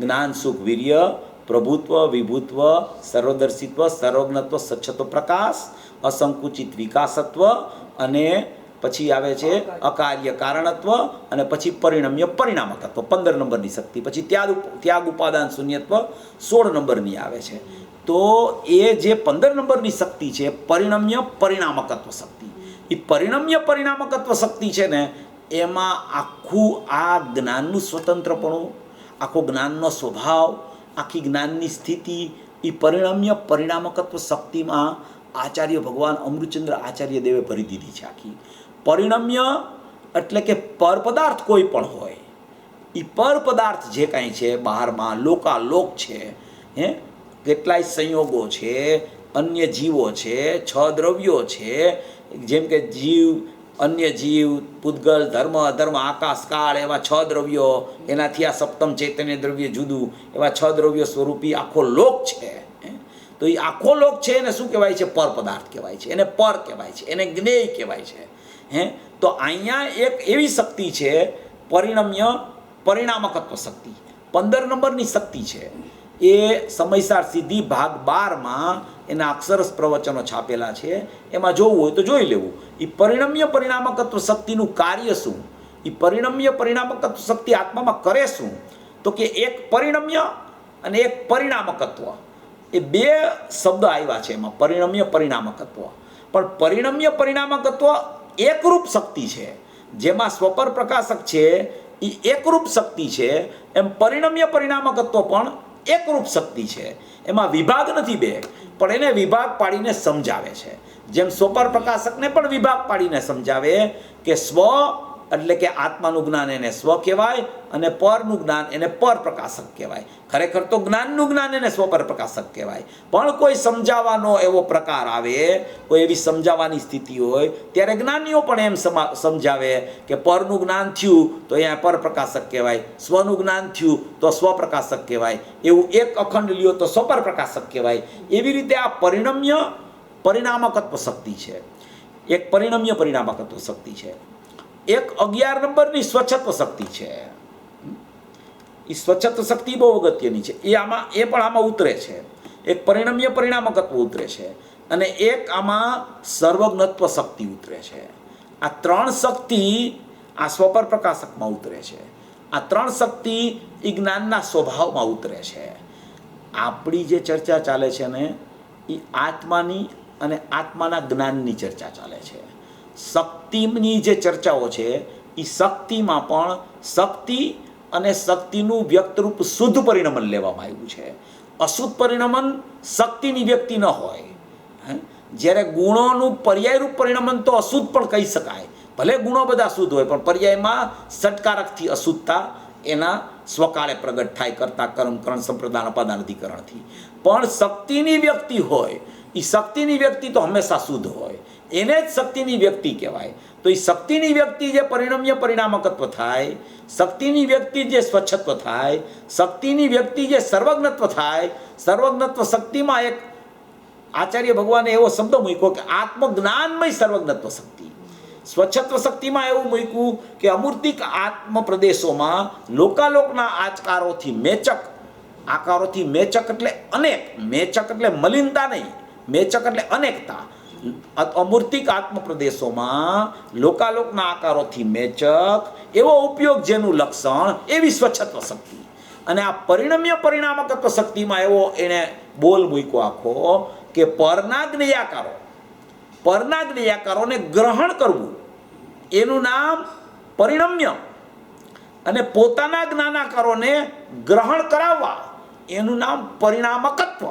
જ્ઞાન સુખ વીર્ય પ્રભુત્વ વિભુત્વ સર્વદર્શિત્વ સર્વજ્ઞત્વ સચ્છત્વ પ્રકાશ અસંકુચિત વિકાસત્વ અને પછી આવે છે અકાર્ય કારણત્વ અને પછી પરિણમ્ય પરિણામકત્વ 15 નંબરની શક્તિ. પછી ત્યાગ ઉપાદાન શૂન્યત્વ 16 નંબરની આવે છે. તો એ જે 15 નંબરની શક્તિ છે પરિણમ્ય પરિણામકત્વ શક્તિ, એ પરિણમ્ય પરિણામકત્વ શક્તિ છે ને એમાં આખું આ જ્ઞાનનું સ્વતંત્રપણું, આખો જ્ઞાનનો સ્વભાવ, આખી જ્ઞાનની સ્થિતિ એ પરિણમ્ય પરિણામકત્વ શક્તિમાં આચાર્ય ભગવાન અમૃતચંદ્ર આચાર્ય દેવે ભરી દીધી છે. આખી પરિણમ્ય એટલે કે પર પદાર્થ કોઈ પણ હોય, એ પર પદાર્થ જે કાંઈ છે બહારમાં લોકાલોક છે, કેટલાય સંયોગો છે, અન્ય જીવો છે, 6 દ્રવ્યો છે, જેમ કે જીવ, અન્ય જીવ, પૂતગલ, ધર્મ અધર્મ, આકાશ કાળ, એવા 6 દ્રવ્યો. એનાથી આ સપ્તમ ચૈતન્ય દ્રવ્ય જુદું, એવા 6 દ્રવ્યો સ્વરૂપી આખો લોક છે. તો એ આખો લોક છે એને શું કહેવાય છે? પર પદાર્થ કહેવાય છે, એને પર કહેવાય છે, એને જ્ઞેય કહેવાય છે. તો અહીંયા એક એવી શક્તિ છે પરિણમ્ય પરિણામકત્વ શક્તિ, 15 નંબરની શક્તિ છે. એ સમયસાર સિદ્ધિ ભાગ 12માં એના અક્ષરસ પ્રવચનો છાપેલા છે, એમાં જોવું હોય તો જોઈ લેવું. એ પરિણમ્ય પરિણામકત્વ શક્તિનું કાર્ય શું, એ પરિણમ્ય પરિણામકત્વ શક્તિ આત્મામાં કરે શું? તો કે એક પરિણમ્ય અને એક પરિણામકત્વ, એ 2 શબ્દ આવ્યા છે એમાં, પરિણમ્ય પરિણામકત્વ. પણ પરિણમ્ય પરિણામકત્વ એકરૂપ શક્તિ છે, જેમાં સ્વપર પ્રકાશક છે એ એકરૂપ શક્તિ છે, એમ પરિણમ્ય પરિણામકત્વ પણ એકરૂપ શક્તિ છે. એમાં વિભાગ નથી બે, પણ એને વિભાગ પાડીને સમજાવે છે. જેમ સોપાર પ્રકાશકને પણ વિભાગ પાડીને સમજાવે કે સ્વ એટલે કે આત્માનું જ્ઞાન એને સ્વ કહેવાય અને પરનું જ્ઞાન એને પર પ્રકાશક કહેવાય. ખરેખર તો જ્ઞાનનું જ્ઞાન એને સ્વ પર પ્રકાશક કહેવાય. પણ કોઈ સમજાવવાનો એવો પ્રકાર આવે, કોઈ એવી સમજાવવાની સ્થિતિ હોય ત્યારે જ્ઞાનીઓ પણ એમ સમજાવે કે પરનું જ્ઞાન થયું તો અહીંયા પર પ્રકાશક કહેવાય, સ્વનું જ્ઞાન થયું તો સ્વ પ્રકાશક કહેવાય, એવું એક અખંડ લ્યો તો સ્વ પર પ્રકાશક કહેવાય. એવી રીતે આ પરિણમ્ય પરિણામકત્વ શક્તિ છે, એક પરિણમ્ય પરિણામકત્વ શક્તિ છે. એક 11 નંબરની સ્વચ્છત્વ શક્તિ છે. એ સ્વચ્છત્વ શક્તિ બહુ અગત્યની છે. એ પણ આમાં ઉતરે છે. એક પરિણમ્ય પરિણામકત્વ ઉતરે છે અને એક આમાં સર્વજ્ઞત્વ શક્તિ ઉતરે છે. આ 3 શક્તિ આ સ્વપર પ્રકાશકમાં ઉતરે છે. આ 3 શક્તિ એ જ્ઞાનના સ્વભાવમાં ઉતરે છે. આપણી જે ચર્ચા ચાલે છે ને એ આત્માની અને આત્માના જ્ઞાનની ચર્ચા ચાલે છે. શક્તિની જે ચર્ચાઓ છે એ શક્તિમાં પણ શક્તિ અને શક્તિનું વ્યક્તરૂપ શુદ્ધ પરિણમન લેવામાં આવ્યું છે. અશુદ્ધ પરિણમન શક્તિની વ્યક્તિ ન હોય. જ્યારે ગુણોનું પર્યાયરૂપ પરિણમન તો અશુદ્ધ પણ કહી શકાય. ભલે ગુણો બધા શુદ્ધ હોય પણ પર્યાયમાં ષટકારકથી અશુદ્ધતા એના સ્વકાળે પ્રગટ થાય, કરતા કર્મ કરણ સંપ્રદાન અપાદાન અધિકરણથી. પણ શક્તિની વ્યક્તિ હોય એ શક્તિની વ્યક્તિ તો હંમેશા શુદ્ધ હોય, એને જ શક્તિની વ્યક્તિ કહેવાય. તો એ શક્તિની વ્યક્તિ જે પરિણમ્ય પરિણામકત્વ થાય, શક્તિની વ્યક્તિ જે સ્વચ્છત્વ થાય, શક્તિની વ્યક્તિ જે સર્વજ્ઞત્વ થાય, સર્વજ્ઞત્વ શક્તિમાં એક આચાર્ય ભગવાને એવો શબ્દ મૂક્યો કે આત્મજ્ઞાનમય સર્વજ્ઞત્વ શક્તિ. સ્વચ્છત્વ શક્તિમાં એવું મૂક્યું કે અમૂર્તિક આત્મ પ્રદેશોમાં લોકાલોકના આકારોથી મેચક એટલે અનેક, મેચક એટલે મલિનતા નહીં, મેચક એટલે અનેકતા. અમૂર્તિક આત્મ પ્રદેશોમાં લોકાલોકના આકારોથી મેચક એવો ઉપયોગ જેનું લક્ષણ એવી સ્વચ્છત્વ શક્તિ. અને આ પરિણમ્ય પરિણામકત્વ શક્તિમાં એવો એને બોલ મૂક્યો આખો કે પરના જ્ઞેયાકારોને ગ્રહણ કરવું એનું નામ પરિણમ્ય, અને પોતાના જ્ઞાનાકારોને ગ્રહણ કરાવવા એનું નામ પરિણામકત્વ.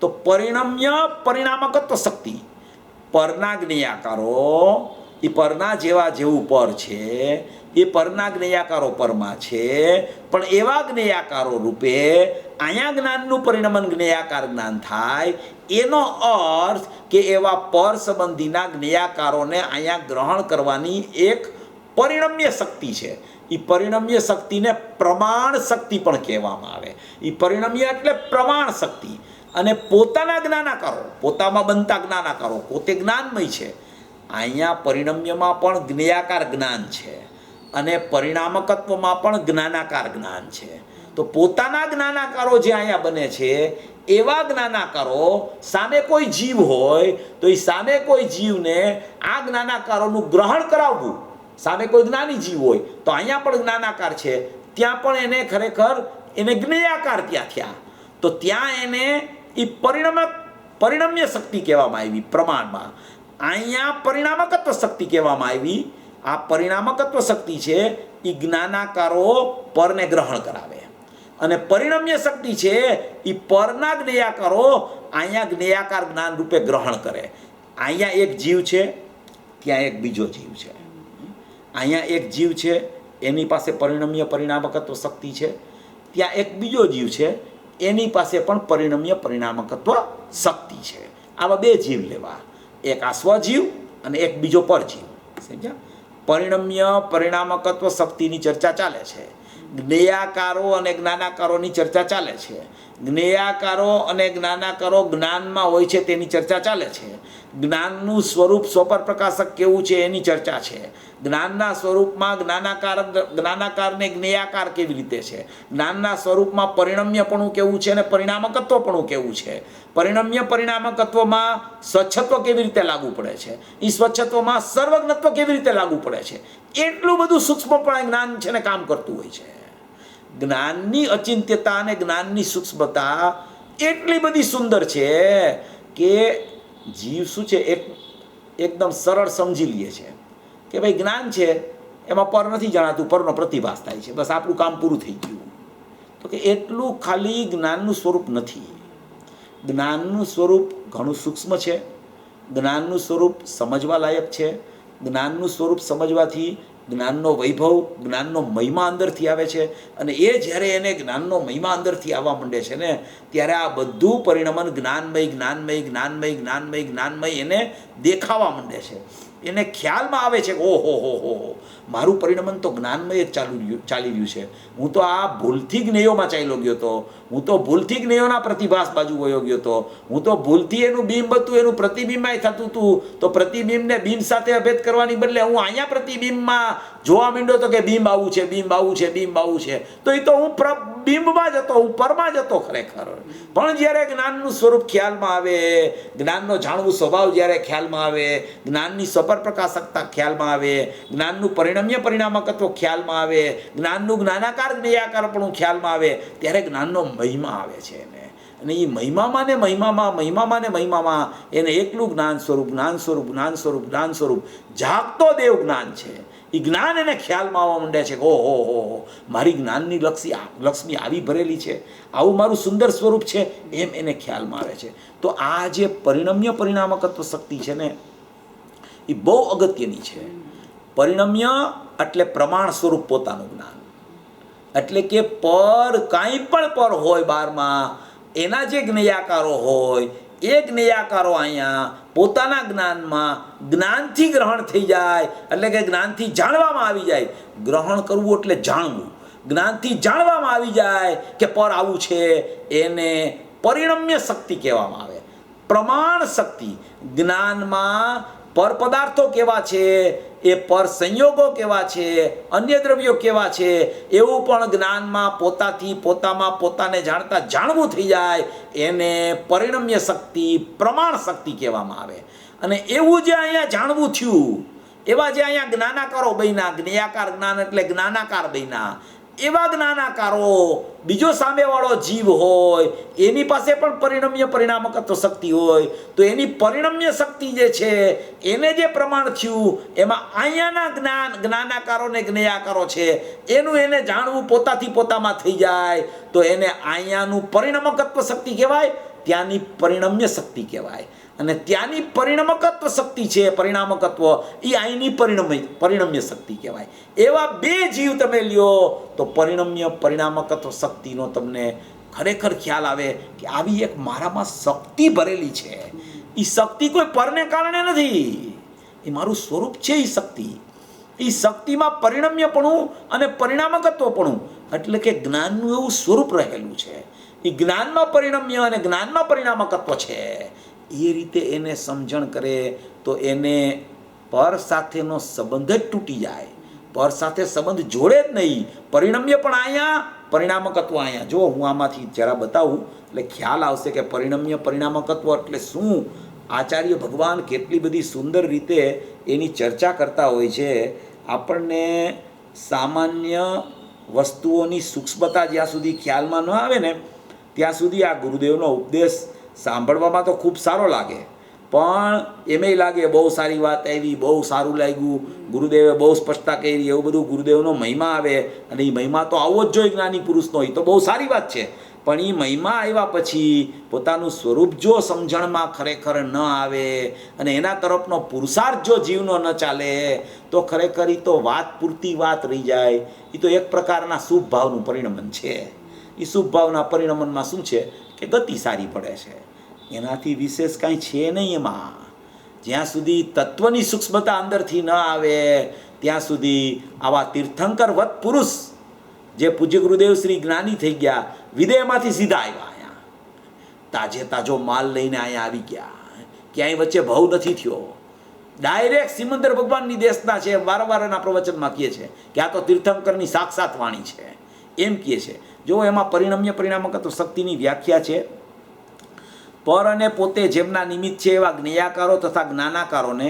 તો પરિણમ્ય પરિણામકત્વ શક્તિ, પરના જ્ઞેયાકારો એ પરના જેવું પર છે, એ પરના જ્ઞેયાકારો પરમાં છે, પણ એવા જ્ઞેયાકારો રૂપે અહીંયા જ્ઞાનનું પરિણમન જ્ઞેયાકાર જ્ઞાન થાય. એનો અર્થ કે એવા પર સંબંધીના જ્ઞેયાકારોને અહીંયા ગ્રહણ કરવાની એક પરિણમ્ય શક્તિ છે. એ પરિણમ્ય શક્તિને પ્રમાણ શક્તિ પણ કહેવામાં આવે. એ પરિણમ્ય એટલે પ્રમાણ શક્તિ. અને પોતાના જ્ઞાનાકારો, પોતામાં બનતા જ્ઞાનાકારો, પોતે જ્ઞાનમય છે. અહીંયા પરિણમ્યમાં પણ જ્ઞેયાકાર જ્ઞાન છે અને પરિણામકત્વમાં પણ જ્ઞાનાકાર જ્ઞાન છે. તો પોતાના જ્ઞાનાકારો જે અહીંયા બને છે એવા જ્ઞાનાકારો સામે કોઈ જીવ હોય તો એ સામે કોઈ જીવને આ જ્ઞાનાકારોનું ગ્રહણ કરાવવું. સામે કોઈ જ્ઞાની જીવ હોય તો અહીંયા પણ જ્ઞાનાકાર છે, ત્યાં પણ એને ખરેખર એને જ્ઞેયાકાર ત્યાં થયા. તો ત્યાં એને એ પરિણમ્ય શક્તિ કહેવામાં આવી પ્રમાણમાં. અહીંયા પરિણામકત્વ શક્તિ કહેવામાં આવી. આ પરિણામકત્વ શક્તિ છે એ જ્ઞાનાકારો પરને ગ્રહણ કરાવે, અને પરિણમ્ય શક્તિ છે એ પરના જ્ઞેયાકારો અહીંયા જ્ઞેયાકાર જ્ઞાન રૂપે ગ્રહણ કરે. અહીંયા એક જીવ છે, ત્યાં એક બીજો જીવ છે. અહીંયા એક જીવ છે એની પાસે પરિણમ્ય પરિણામકત્વ શક્તિ છે, ત્યાં એક બીજો જીવ છે એની પાસે પણ પરિણમ્ય પરિણામકત્વ શક્તિ છે. આવા બે જીવ લેવા, એક આ સ્વજીવ અને એક બીજો પરજીવ. સમજ્યા? પરિણમ્ય પરિણામકત્વ શક્તિની ચર્ચા ચાલે છે. જ્ઞેયાકારો અને જ્ઞાનાકારોની ચર્ચા ચાલે છે. જ્ઞેયાકારો અને જ્ઞાનાકારો જ્ઞાનમાં હોય છે તેની ચર્ચા ચાલે છે. જ્ઞાનનું સ્વરૂપ સ્વપર પ્રકાશક કેવું છે એની ચર્ચા છે. જ્ઞાનના સ્વરૂપમાં જ્ઞાનાકારને જ્ઞેયાકાર કેવી રીતે છે, જ્ઞાનના સ્વરૂપમાં પરિણમ્યપણું કેવું છે અને પરિણામકત્વપણું કેવું છે, પરિણમ્ય પરિણામકત્વમાં સ્વચ્છત્વ કેવી રીતે લાગુ પડે છે, એ સ્વચ્છત્વમાં સર્વજ્ઞત્વ કેવી રીતે લાગુ પડે છે, એટલું બધું સૂક્ષ્મપણે જ્ઞાન છે ને કામ કરતું હોય છે. જ્ઞાનની અચિંત્યતા અને જ્ઞાનની સૂક્ષ્મતા એટલી બધી સુંદર છે કે જીવ શું છે એકદમ સરળ સમજી લે છે કે ભાઈ જ્ઞાન છે એમાં પર નથી જણાતું, પરનો પ્રતિભાસ થાય છે, બસ આપણું કામ પૂરું થઈ ગયું. તો કે એટલું ખાલી જ્ઞાનનું સ્વરૂપ નથી. જ્ઞાનનું સ્વરૂપ ઘણું સૂક્ષ્મ છે. જ્ઞાનનું સ્વરૂપ સમજવા લાયક છે. જ્ઞાનનું સ્વરૂપ સમજવાથી જ્ઞાનનો વૈભવ, જ્ઞાનનો મહિમા અંદરથી આવે છે. અને એ જ્યારે એને જ્ઞાનનો મહિમા અંદરથી આવવા માંડે છે ને, ત્યારે આ બધું પરિણમન જ્ઞાનમય જ્ઞાનમય જ્ઞાનમય જ્ઞાનમય જ્ઞાનમય એને દેખાવા માંડે છે. એને ખ્યાલમાં આવે છે કે ઓહો હો હો હો, મારું પરિણમન તો જ્ઞાનમય જ ચાલી રહ્યું છે. હું તો આ ભૂલથી જ્ઞેયોમાં ચાલ્યો ગયો હતો. હું તો ભૂલથી જ્ઞેયોના પ્રતિભાસ બાજુ વયો ગયો હતો. હું તો ભૂલથી એનું બિંબ હતું, એનું પ્રતિબિંબાય થતું હતું. તો પ્રતિબિંબને બિંબ સાથે અભેદ કરવાની બદલે હું અહીંયા પ્રતિબિંબમાં જોવા માંડ્યો હતો કે બિંબ આવું છે, બિંબ આવું છે, બિંબ આવું છે. તો એ તો હું બિંબમાં જ હતો, હું પરમાં જ હતો ખરેખર. પણ જ્યારે જ્ઞાનનું સ્વરૂપ ખ્યાલમાં આવે, જ્ઞાનનો જાણવું સ્વભાવ જ્યારે ખ્યાલમાં આવે, જ્ઞાનની પ્રકાશકતા ખ્યાલમાં આવે, જ્ઞાનનું પરિણમ્ય પરિણામકત્વ ખ્યાલમાં આવે, જ્ઞાનનું જ્ઞાનાકાર જ્ઞેયાકારપણું ખ્યાલમાં આવે, ત્યારે જ્ઞાનનો મહિમા આવે છે એને. અને એ મહિમામાં ને મહિમામાં, મહિમામાં ને મહિમામાં એને એકલું જ્ઞાન સ્વરૂપ, જ્ઞાન સ્વરૂપ, જ્ઞાન સ્વરૂપ, જ્ઞાન સ્વરૂપ, જાગતો દેવ જ્ઞાન છે. એ જ્ઞાન એને ખ્યાલમાં આવવા માંડે છે કે ઓહો હો, મારી જ્ઞાનની લક્ષ્મી આવી ભરેલી છે, આવું મારું સુંદર સ્વરૂપ છે, એમ એને ખ્યાલમાં આવે છે. તો આ જે પરિણમ્ય પરિણામકત્વ શક્તિ છે ને, એ બહુ અગત્યની છે. પરિણમ્ય એટલે પ્રમાણ સ્વરૂપ પોતાનું જ્ઞાન, એટલે કે પર કાંઈ પણ પર હોય બારમાં, એના જે જ્ઞેયાકારો હોય એ જ્ઞેયાકારો અહીંયા પોતાના જ્ઞાનમાં જ્ઞાનથી ગ્રહણ થઈ જાય, એટલે કે જ્ઞાનથી જાણવામાં આવી જાય. ગ્રહણ કરવું એટલે જાણવું. જ્ઞાનથી જાણવામાં આવી જાય કે પર આવું છે, એને પરિણમ્ય શક્તિ કહેવામાં આવે. પ્રમાણ શક્તિ, જ્ઞાનમાં પર પદાર્થો કેવા છે, એ પર સંયોગો કેવા છે, અન્ય દ્રવ્યો કેવા છે, એવું પણ જ્ઞાનમાં પોતાથી પોતામાં પોતાને જાણતા જાણવું થઈ જાય, એને પરિણમ્ય શક્તિ, પ્રમાણ શક્તિ કહેવામાં આવે. અને એવું જે અહીંયા જાણવું થયું, એવા જે અહીંયા જ્ઞાનાકારો બન્યા, જ્ઞેયાકાર જ્ઞાન એટલે જ્ઞાનાકાર બન્યા, એવા જ્ઞાનાકારો બીજો સામેવાળો જીવ હોય, એની પાસે પણ પરિણમ્ય પરિણામકત્વ શક્તિ હોય, તો એની પરિણમ્ય શક્તિ જે છે એને જે પ્રમાણ થયું, એમાં અહીંયાના જ્ઞાનાકારો ને જ્ઞેયાકારો છે, એનું એને જાણવું પોતાથી પોતામાં થઈ જાય, તો એને અહીંયાનું પરિણામકત્વ શક્તિ કહેવાય, ત્યાંની પરિણમ્ય શક્તિ કહેવાય. અને ત્યાંની પરિણામકત્વ શક્તિ છે, પરિણામકત્વ, એ અહીંની પરિણમ્ય શક્તિ કહેવાય. એવા બે જીવ તમે લ્યો તો પરિણમ્ય પરિણામકત્વ શક્તિનો તમને ખરેખર ખ્યાલ આવે કે આવી એક મારામાં શક્તિ ભરેલી છે. એ શક્તિ કોઈ પરને કારણે નથી, એ મારું સ્વરૂપ છે. એ શક્તિ, એ શક્તિમાં પરિણમ્યપણું અને પરિણામકત્વપણું, એટલે કે જ્ઞાનનું એવું સ્વરૂપ રહેલું છે. એ જ્ઞાનમાં પરિણમ્ય અને જ્ઞાનમાં પરિણામકત્વ છે. એ રીતે એને સમજણ કરે તો એને પર સાથેનો સંબંધ જ તૂટી જાય. પર સાથે સંબંધ જોડે જ નહીં. પરિણમ્ય પણ અહીંયા, પરિણામકત્વ અહીંયા. જો હું આમાંથી જરા બતાવું એટલે ખ્યાલ આવશે કે પરિણમ્ય પરિણામકત્વ એટલે શું. આચાર્ય ભગવાન કેટલી બધી સુંદર રીતે એની ચર્ચા કરતા હોય છે. આપણને સામાન્ય વસ્તુઓની સૂક્ષ્મતા જ્યાં સુધી ખ્યાલમાં ન આવે ને, ત્યાં સુધી આ ગુરુદેવનો ઉપદેશ સાંભળવામાં તો ખૂબ સારો લાગે, પણ એમેય લાગે બહુ સારી વાત આવી, બહુ સારું લાગ્યું, ગુરુદેવે બહુ સ્પષ્ટતા કરી, એવું બધું ગુરુદેવનો મહિમા આવે. અને એ મહિમા તો આવવો જ જોઈએ જ્ઞાની પુરુષનો, એ તો બહુ સારી વાત છે. પણ એ મહિમા આવ્યા પછી પોતાનું સ્વરૂપ જો સમજણમાં ખરેખર ન આવે અને એના તરફનો પુરુષાર્થ જો જીવનો ન ચાલે, તો ખરેખર એ તો વાત પૂરતી વાત રહી જાય. એ તો એક પ્રકારના શુભ ભાવનું પરિણમન છે. એ શુભ ભાવના પરિણમનમાં શું છે કે ગતિ સારી પડે છે, એનાથી વિશેષ કાંઈ છે નહીં. એમાં જ્યાં સુધી તત્વની સૂક્ષ્મતા અંદરથી ન આવે ત્યાં સુધી આવા તીર્થંકર વત પુરુષ જે પૂજ્ય ગુરુદેવ શ્રી જ્ઞાની થઈ ગયા, વિદેહમાંથી સીધા આવ્યા, અહીંયા તાજે તાજો માલ લઈને અહીંયા આવી ગયા, ક્યાંય વચ્ચે ભાવ નથી થયો, ડાયરેક્ટ સિમંદર ભગવાનની દેશના છે. વારંવાર એના પ્રવચનમાં કહે છે કે આ તો તીર્થંકરની સાક્ષાત વાણી છે, એમ કહે છે. જો એમાં પરિણમ્ય પરિણામકત્વ શક્તિની વ્યાખ્યા છે. પર અને પોતે જેમના નિમિત્ત છે એવા જ્ઞેયાકારો તથા જ્ઞાનાકારોને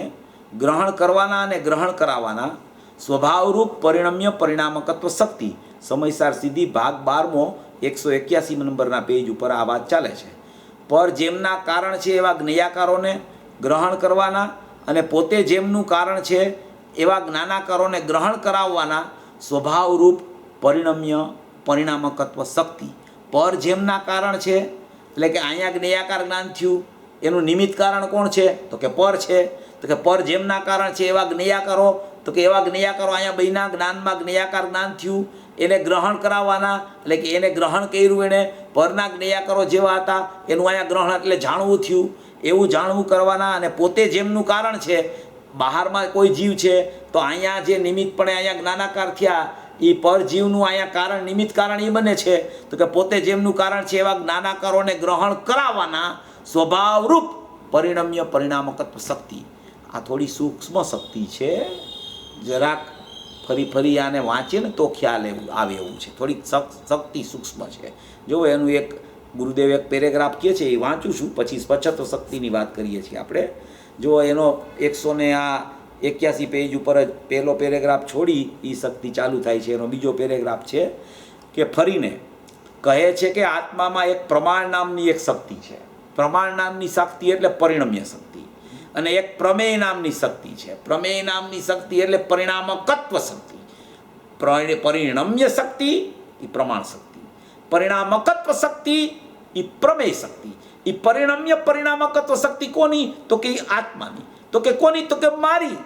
ગ્રહણ કરવાના અને ગ્રહણ કરાવવાના સ્વભાવરૂપ પરિણમ્ય પરિણામકત્વ શક્તિ. સમયસાર સિદ્ધિ ભાગ 12 181 નંબરના પેજ ઉપર આ વાત ચાલે છે. પર જેમના કારણ છે એવા જ્ઞેયાકારોને ગ્રહણ કરવાના અને પોતે જેમનું કારણ છે એવા જ્ઞાનાકારોને ગ્રહણ કરાવવાના સ્વભાવરૂપ પરિણામકત્વ શક્તિ પર જેમના કારણ છે, એટલે કે અહીંયા જ્ઞેયાકાર જ્ઞાન થયું એનું નિમિત્ત કારણ કોણ છે તો કે પર છે, તો કે પર જેમના કારણ છે એવા જ્ઞેયાકારો, તો કે એવા જ્ઞેયાકારો અહીંયા બૈના જ્ઞાનમાં જ્ઞેયાકાર જ્ઞાન થયું એને ગ્રહણ કરાવવાના, એટલે કે એને ગ્રહણ કર્યું એણે પરના જ્ઞેયાકારો જેવા હતા એનું અહીંયા ગ્રહણ એટલે જાણવું થયું, એવું જાણવું કરવાના. અને પોતે જેમનું કારણ છે, બહારમાં કોઈ જીવ છે તો અહીંયા જે નિમિત્તપણે અહીંયા જ્ઞાનાકાર થયા એ પર જીવનું અહીંયા કારણ નિમિત્ત કારણ એ બને છે, તો કે પોતે જેમનું કારણ છે એવા જ્ઞાનાકારોને ગ્રહણ કરાવવાના સ્વભાવરૂપ પરિણામકત્વ શક્તિ. આ થોડી સૂક્ષ્મ શક્તિ છે, જરાક ફરી આને વાંચીએ ને તો ખ્યાલ આવે એવું છે. થોડીક શક્તિ સૂક્ષ્મ છે. જો એનું એક ગુરુદેવ એક પેરેગ્રાફ કહે છે એ વાંચું છું, પછી સ્વચ્છત્વ શક્તિની વાત કરીએ છીએ આપણે. જો એનો 181 પેજ ઉપર જ પહેલો પેરેગ્રાફ છોડી એ શક્તિ ચાલુ થાય છે. એનો બીજો પેરેગ્રાફ છે કે ફરીને કહે છે કે આત્મામાં એક પ્રમાણ નામની એક શક્તિ છે. પ્રમાણ નામની શક્તિ એટલે પરિણમ્ય શક્તિ, અને એક પ્રમેય નામની શક્તિ છે. પ્રમેય નામની શક્તિ એટલે પરિણામકત્વ શક્તિ. પરિણમ્ય શક્તિ એ પ્રમાણ શક્તિ, પરિણામકત્વ શક્તિ એ પ્રમેય શક્તિ. એ પરિણામકત્વ શક્તિ કોની તો કે આત્માની. તો કે કોની તો કે મારી.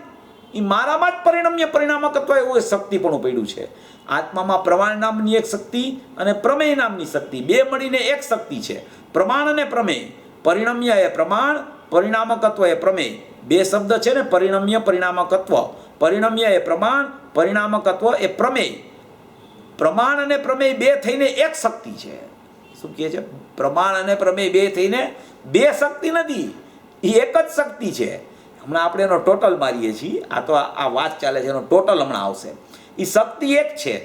એ મારામાં જ પરિણામકત્વ એવું શક્તિ પણ પડ્યું છે. આત્મામાં પ્રમાણ નામની એક શક્તિ અને પ્રમેય નામની શક્તિ બે મળીને એક શક્તિ છે. પ્રમાણ અને પ્રમેય, પરિણમ્ય એ પ્રમાણ, પરિણામકત્વ એ પ્રમેય. બે શબ્દ છે ને, પરિણમ્ય પરિણામકત્વ. પરિણમ્ય એ પ્રમાણ, પરિણામકત્વ એ પ્રમેય. પ્રમાણ અને પ્રમેય બે થઈને એક શક્તિ છે. શું કહે છે? પ્રમાણ અને પ્રમેય બે થઈને બે શક્તિ નથી, એ એક જ શક્તિ છે. હમણાં આપણે એનો ટોટલ મારીએ છીએ, આ તો આ વાત ચાલે છે, એનો ટોટલ હમણાં આવશે. એ શક્તિ એક છે.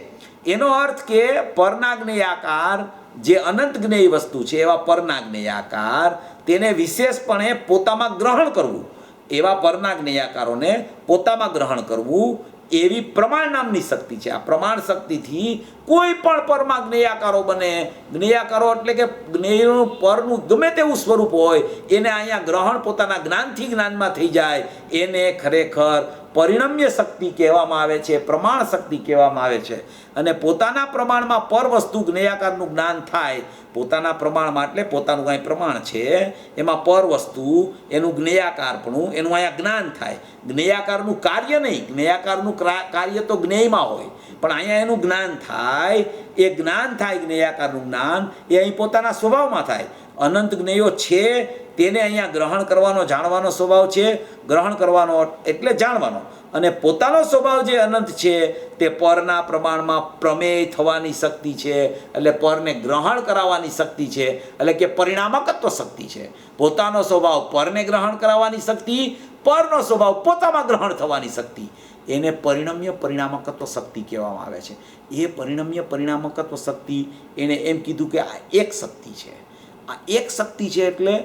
એનો અર્થ કે પરના જ્ઞેયાકાર જે અનંત જ્ઞેય વસ્તુ છે એવા પરના જ્ઞેયાકાર તેને વિશેષપણે પોતામાં ગ્રહણ કરવું, એવા પરના જ્ઞેયાકારોને પોતામાં ગ્રહણ કરવું એવી પ્રમાણ નામની શક્તિ છે. આ પ્રમાણ શક્તિથી કોઈ પણ પરમાં જ્ઞેયાકારો બને. જ્ઞેયાકારો એટલે કે જ્ઞેયનું પરનું ગમે તેવું સ્વરૂપ હોય એને અહીંયા ગ્રહણ પોતાના જ્ઞાનથી જ્ઞાનમાં થઈ જાય, એને ખરેખર પરિણમ્ય શક્તિ કહેવામાં આવે છે, પ્રમાણ શક્તિ કહેવામાં આવે છે. અને પોતાના પ્રમાણમાં પર વસ્તુ જ્ઞેયાકારનું જ્ઞાન થાય. પોતાના પ્રમાણમાં એટલે પોતાનું કાંઈ પ્રમાણ છે એમાં પર વસ્તુ એનું જ્ઞેયાકારપણું એનું અહીંયા જ્ઞાન થાય. જ્ઞેયાકારનું કાર્ય નહીં, જ્ઞેયાકારનું કાર્ય તો જ્ઞેયમાં હોય, પણ અહીંયા એનું જ્ઞાન થાય. એ જ્ઞાન થાય, જ્ઞેયાકારનું જ્ઞાન એ અહીં પોતાના સ્વભાવમાં થાય. અનંત જ્ઞેયો છે તેને અહીંયા ગ્રહણ કરવાનો, જાણવાનો સ્વભાવ છે. ગ્રહણ કરવાનો એટલે જાણવાનો, અને પોતાનો સ્વભાવ જે અનંત છે તે પરના પ્રમાણમાં પ્રમેય થવાની શક્તિ છે, એટલે પરને ગ્રહણ કરાવવાની શક્તિ છે, એટલે કે પરિણામકત્વ શક્તિ છે. પોતાનો સ્વભાવ પરને ગ્રહણ કરાવવાની શક્તિ, પરનો સ્વભાવ પોતામાં ગ્રહણ થવાની શક્તિ, એને પરિણમ્ય પરિણામકત્વ શક્તિ કહેવામાં આવે છે. એ પરિણમ્ય પરિણામકત્વ શક્તિ એને એમ કીધું કે આ એક શક્તિ છે. આ એક શક્તિ છે એટલે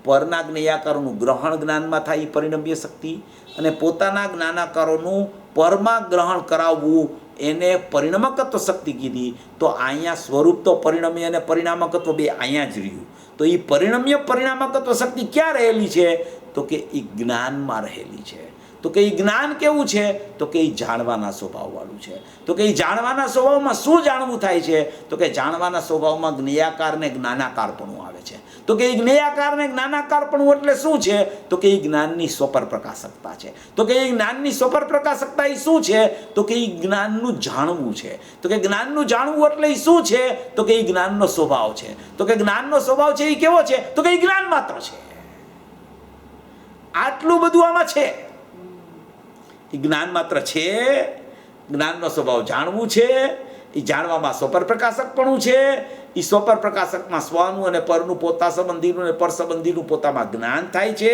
પરના જ્ઞેયાકારોનું ગ્રહણ જ્ઞાનમાં થાય એ પરિણમ્ય શક્તિ, અને પોતાના જ્ઞાનાકારોનું પરમાં ગ્રહણ કરાવવું એને પરિણામકત્વ શક્તિ કીધી. તો અહીંયા સ્વરૂપ તો પરિણમ્ય અને પરિણામકત્વ બે અહીંયા જ રહ્યું. તો એ પરિણમ્ય પરિણામકત્વ શક્તિ ક્યાં રહેલી છે તો કે એ જ્ઞાનમાં રહેલી છે. તો કે એ જ્ઞાન કેવું છે તો કે એ જાણવાના સ્વભાવવાળું છે. તો કે એ જાણવાના સ્વભાવમાં શું જાણવું થાય છે તો કે જાણવાના સ્વભાવમાં જ્ઞેયાકાર ને જ્ઞાનાકારપણું આવે છે. તો કે એ જ્ઞેયાકાર ને જ્ઞાનાકારપણું એટલે શું છે તો કે એ જ્ઞાનની સ્વપર પ્રકાશકતા છે. તો કે એ જ્ઞાનની સ્વપર પ્રકાશકતા એ શું છે તો કે એ જ્ઞાનનું જાણવું છે. તો કે જ્ઞાનનું જાણવું એટલે એ શું છે તો કે એ જ્ઞાનનો સ્વભાવ છે. તો કે જ્ઞાનનો સ્વભાવ છે એ કેવો છે તો કે એ જ્ઞાન માત્ર છે. આટલું બધું આમાં છે. એ જ્ઞાન માત્ર છે, જ્ઞાનનો સ્વભાવ જાણવું છે, એ જાણવામાં સ્વપર પ્રકાશકપણું છે. એ સ્વપર પ્રકાશકમાં સ્વનું અને પરનું પોતા સંબંધીનું અને પર સંબંધીનું પોતામાં જ્ઞાન થાય છે.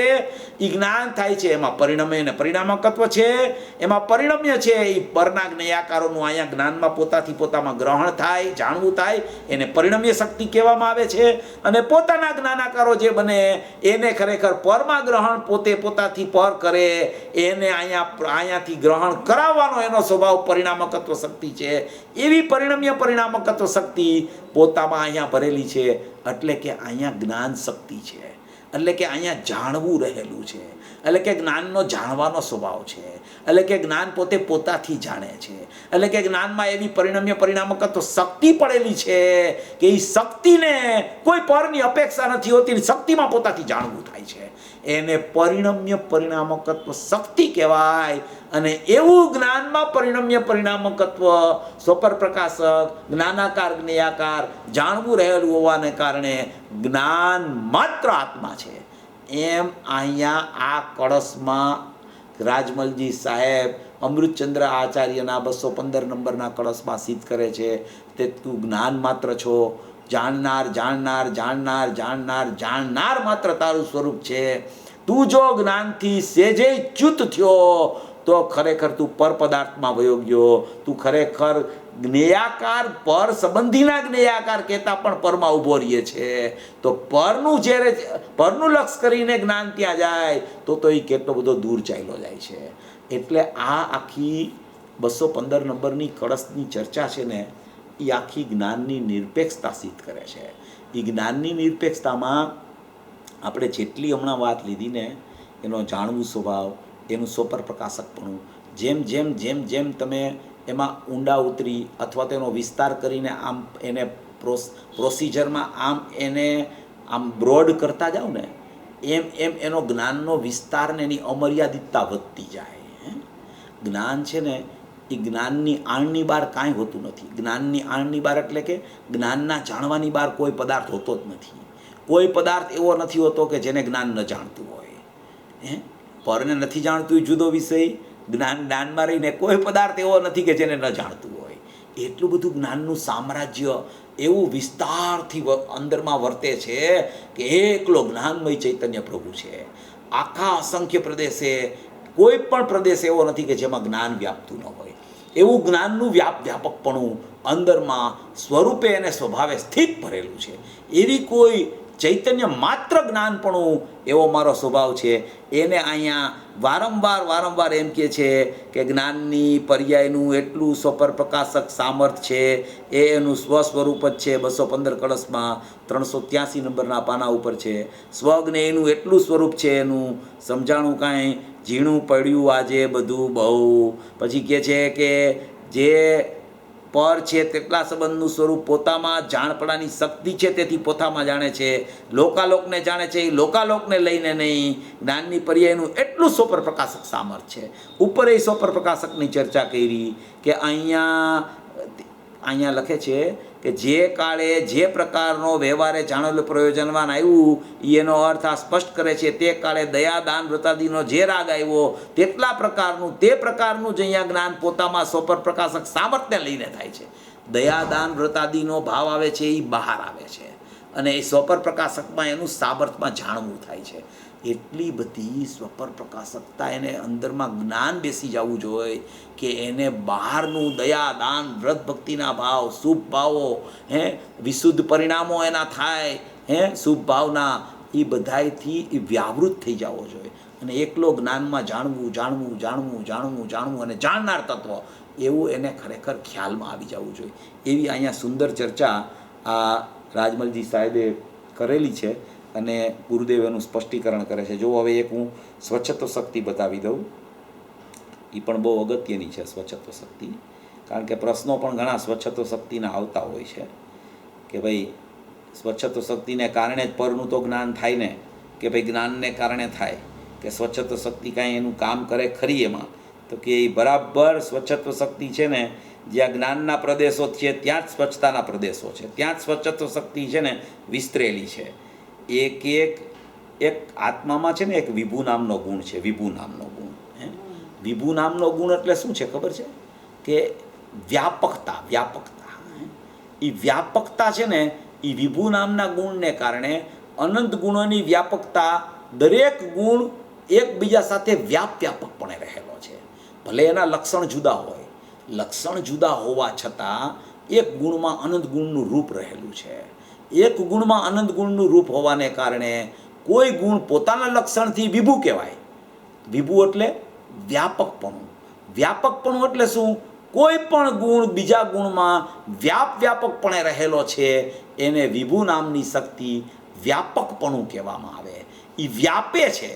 એ જ્ઞાન થાય છે એમાં પરિણમ્ય અને પરિણામકત્વ છે. એમાં પરિણમ્ય છે એ પરના જ્ઞેયાકારોનું અહીંયા જ્ઞાનમાં પોતાથી પોતામાં ગ્રહણ થાય, જાણવું થાય, એને પરિણમ્ય શક્તિ કહેવામાં આવે છે. અને પોતાના જ્ઞાનાકારો જે બને એને ખરેખર પરમાં ગ્રહણ પોતે પોતાથી પર કરે એને અહીંયાથી ગ્રહણ કરાવવાનો એનો સ્વભાવ પરિણામકત્વ શક્તિ છે. એવી પરિણમ્ય પરિણામકત્વ શક્તિ પોતામાં અહીંયા ભરેલી છે. એટલે કે અહીંયા જ્ઞાન શક્તિ છે. એટલે કે અહીંયા જાણવું રહેલું છે, એટલે કે જ્ઞાનનો જાણવાનો સ્વભાવ છે, એટલે કે જ્ઞાન પોતે પોતાથી જાણે છે, એટલે કે જ્ઞાનમાં એવી પરિણમ્ય પરિણામકત્વ શક્તિ પડેલી છે કે એ શક્તિને કોઈ પરની અપેક્ષા નથી હોતી, શક્તિમાં પોતાથી જાણવું થાય છે, એને પરિણમ્ય પરિણામકત્વ શક્તિ કહેવાય. અને એવું જ્ઞાનમાં પરિણમ્ય પરિણામકત્વ સ્વપર પ્રકાશક જ્ઞાનાકાર જ્ઞેયાકાર જાણવું રહેલું હોવાને કારણે જ્ઞાન માત્ર આત્મા છે. એમ અહીંયા આ કળશમાં રાજમલજી સાહેબ અમૃતચંદ્ર આચાર્યના 215 નંબરના કળશમાં સિદ્ધ કરે છે તે તું જ્ઞાન માત્ર છો, જાણનાર જાણનાર જાણનાર જાણનાર જાણનાર માત્ર તારું સ્વરૂપ છે. તું જો જ્ઞાનથી સેજે ચ્યુત થયો તો ખરેખર તું પર પદાર્થમાં વયો ગયો, તું ખરેખર જ્ઞેયાકાર પર સંબંધીના જ્ઞેયાકાર કહેતા પણ પરમાં ઊભો રહીએ છે. તો પરનું જ્યારે પરનું લક્ષ કરીને જ્ઞાન ત્યાં જાય તો એ કેટલો બધો દૂર ચાલ્યો જાય છે. એટલે આ આખી 215 નંબરની કળશની ચર્ચા છે ને એ આખી જ્ઞાનની નિરપેક્ષતા સિદ્ધ કરે છે. એ જ્ઞાનની નિરપેક્ષતામાં આપણે જેટલી હમણાં વાત લીધી ને એનો જાણવું સ્વભાવ, એનું સ્વપર પ્રકાશકપણું, જેમ જેમ જેમ જેમ તમે એમાં ઊંડા ઉતરી અથવા તેનો વિસ્તાર કરીને આમ એને પ્રોસિજરમાં આમ એને આમ બ્રોડ કરતા જાઓ ને એમ એમ એનો જ્ઞાનનો વિસ્તાર ને એની અમર્યાદિતતા વધતી જાય. જ્ઞાન છે ને એ જ્ઞાનની આણની બહાર કાંઈ હોતું નથી. જ્ઞાનની આણની બહાર એટલે કે જ્ઞાનના જાણવાની બહાર કોઈ પદાર્થ હોતો જ નથી. કોઈ પદાર્થ એવો નથી હોતો કે જેને જ્ઞાન ન જાણતું હોય. પરને નથી જાણતું એ જુદો વિષય, જ્ઞાનમાં રહીને કોઈ પદાર્થ એવો નથી કે જેને ન જાણતું હોય. એટલું બધું જ્ઞાનનું સામ્રાજ્ય એવું વિસ્તારથી અંદરમાં વર્તે છે કે એકલો જ્ઞાનમય ચૈતન્ય પ્રભુ છે. આખા અસંખ્ય પ્રદેશે કોઈ પણ પ્રદેશ એવો નથી કે જેમાં જ્ઞાન વ્યાપતું ન હોય. એવું જ્ઞાનનું વ્યાપકપણું અંદરમાં સ્વરૂપે અને સ્વભાવે સ્થિત ભરેલું છે. એવી કોઈ ચૈતન્ય માત્ર જ્ઞાનપણું એવો મારો સ્વભાવ છે. એને અહીંયા વારંવાર એમ કહે છે કે જ્ઞાનની પર્યાયનું એટલું સ્વપર પ્રકાશક સામર્થ્ય છે, એ એનું સ્વસ્વરૂપ જ છે. 215 કળશમાં 383 નંબરના પાના ઉપર છે. સ્વજ્ઞેયનું એટલું સ્વરૂપ છે, એનું સમજાણું કાંઈ ઝીણું પડ્યું આજે બધું બહુ. પછી કહે છે કે જે પર છે તેટલા સંબંધનું સ્વરૂપ પોતામાં જાણપડાની શક્તિ છે તેથી પોતામાં જાણે છે. લોકાલોકને જાણે છે એ લોકાલોકને લઈને નહીં. જ્ઞાનની પર્યાયનું એટલું સ્વપર પ્રકાશક સામર્થ્ય છે. ઉપર એ સ્વપર પ્રકાશકની ચર્ચા કરી કે અહીંયા લખે છે કે જે કાળે જે પ્રકારનો વ્યવહારે જાણેલું પ્રયોજનવાન આવ્યું એનો અર્થ આ સ્પષ્ટ કરે છે. તે કાળે દયા દાન વ્રતાદિનો જે રાગ આવ્યો તેટલા પ્રકારનું તે પ્રકારનું જ અહીંયા જ્ઞાન પોતામાં સ્વપર પ્રકાશક સામર્થ્યને લઈને થાય છે. દયા દાન વ્રતાદિનો ભાવ આવે છે એ બહાર આવે છે અને એ સ્વપર પ્રકાશકમાં એનું સામર્થ્યમાં જાણવું થાય છે. એટલી બધી સ્વપર પ્રકાશકતા એને અંદરમાં જ્ઞાન બેસી જવું જોઈએ કે એને બહારનું દયા દાન વ્રત ભક્તિના ભાવ શુભ ભાવો વિશુદ્ધ પરિણામો એના થાય શુભ ભાવના એ બધાથી એ વ્યાવૃત થઈ જવો જોઈએ. અને એકલો જ્ઞાનમાં જાણવું જાણવું જાણવું જાણવું જાણવું અને જાણનાર તત્વ એવું એને ખરેખર ખ્યાલમાં આવી જવું જોઈએ. એવી અહીંયા સુંદર ચર્ચા આ રાજમલજી સાહેબે કરેલી છે અને ગુરુદેવ એનું સ્પષ્ટીકરણ કરે છે. જો હવે એક હું સ્વચ્છત્વ શક્તિ બતાવી દઉં, એ પણ બહુ અગત્યની છે સ્વચ્છત્વ શક્તિ. કારણ કે પ્રશ્નો પણ ઘણા સ્વચ્છત્વ શક્તિના આવતા હોય છે કે ભાઈ સ્વચ્છત્વ શક્તિને કારણે જ પરનું તો જ્ઞાન થાય ને, કે ભાઈ જ્ઞાનને કારણે થાય કે સ્વચ્છત્વ શક્તિ કાંઈ એનું કામ કરે ખરી એમાં? તો કે એ બરાબર સ્વચ્છત્વ શક્તિ છે ને જ્યાં જ્ઞાનના પ્રદેશો છે ત્યાં જ સ્વચ્છતાના પ્રદેશો છે, ત્યાં જ સ્વચ્છત્વ શક્તિ છે ને વિસ્તરેલી છે. એક આત્મામાં છે ને એક વિભુ નામનો ગુણ છે. વિભુ નામનો ગુણ વિભુ નામનો ગુણ એટલે શું છે ખબર છે? કે વ્યાપકતા. એ વ્યાપકતા છે ને એ વિભુ નામના ગુણને કારણે અનંત ગુણોની વ્યાપકતા, દરેક ગુણ એકબીજા સાથે વ્યાપકપણે રહેલો છે. ભલે એના લક્ષણ જુદા હોય, લક્ષણ જુદા હોવા છતાં એક ગુણમાં અનંત ગુણનું રૂપ રહેલું છે. એક ગુણમાં અનંત ગુણનું રૂપ હોવાને કારણે કોઈ ગુણ પોતાના લક્ષણથી વિભુ કહેવાય. વિભુ એટલે વ્યાપકપણું. વ્યાપકપણું એટલે શું? કોઈ પણ ગુણ બીજા ગુણમાં વ્યાપકપણે રહેલો છે એને વિભુ નામની શક્તિ વ્યાપકપણું કહેવામાં આવે. એ વ્યાપે છે.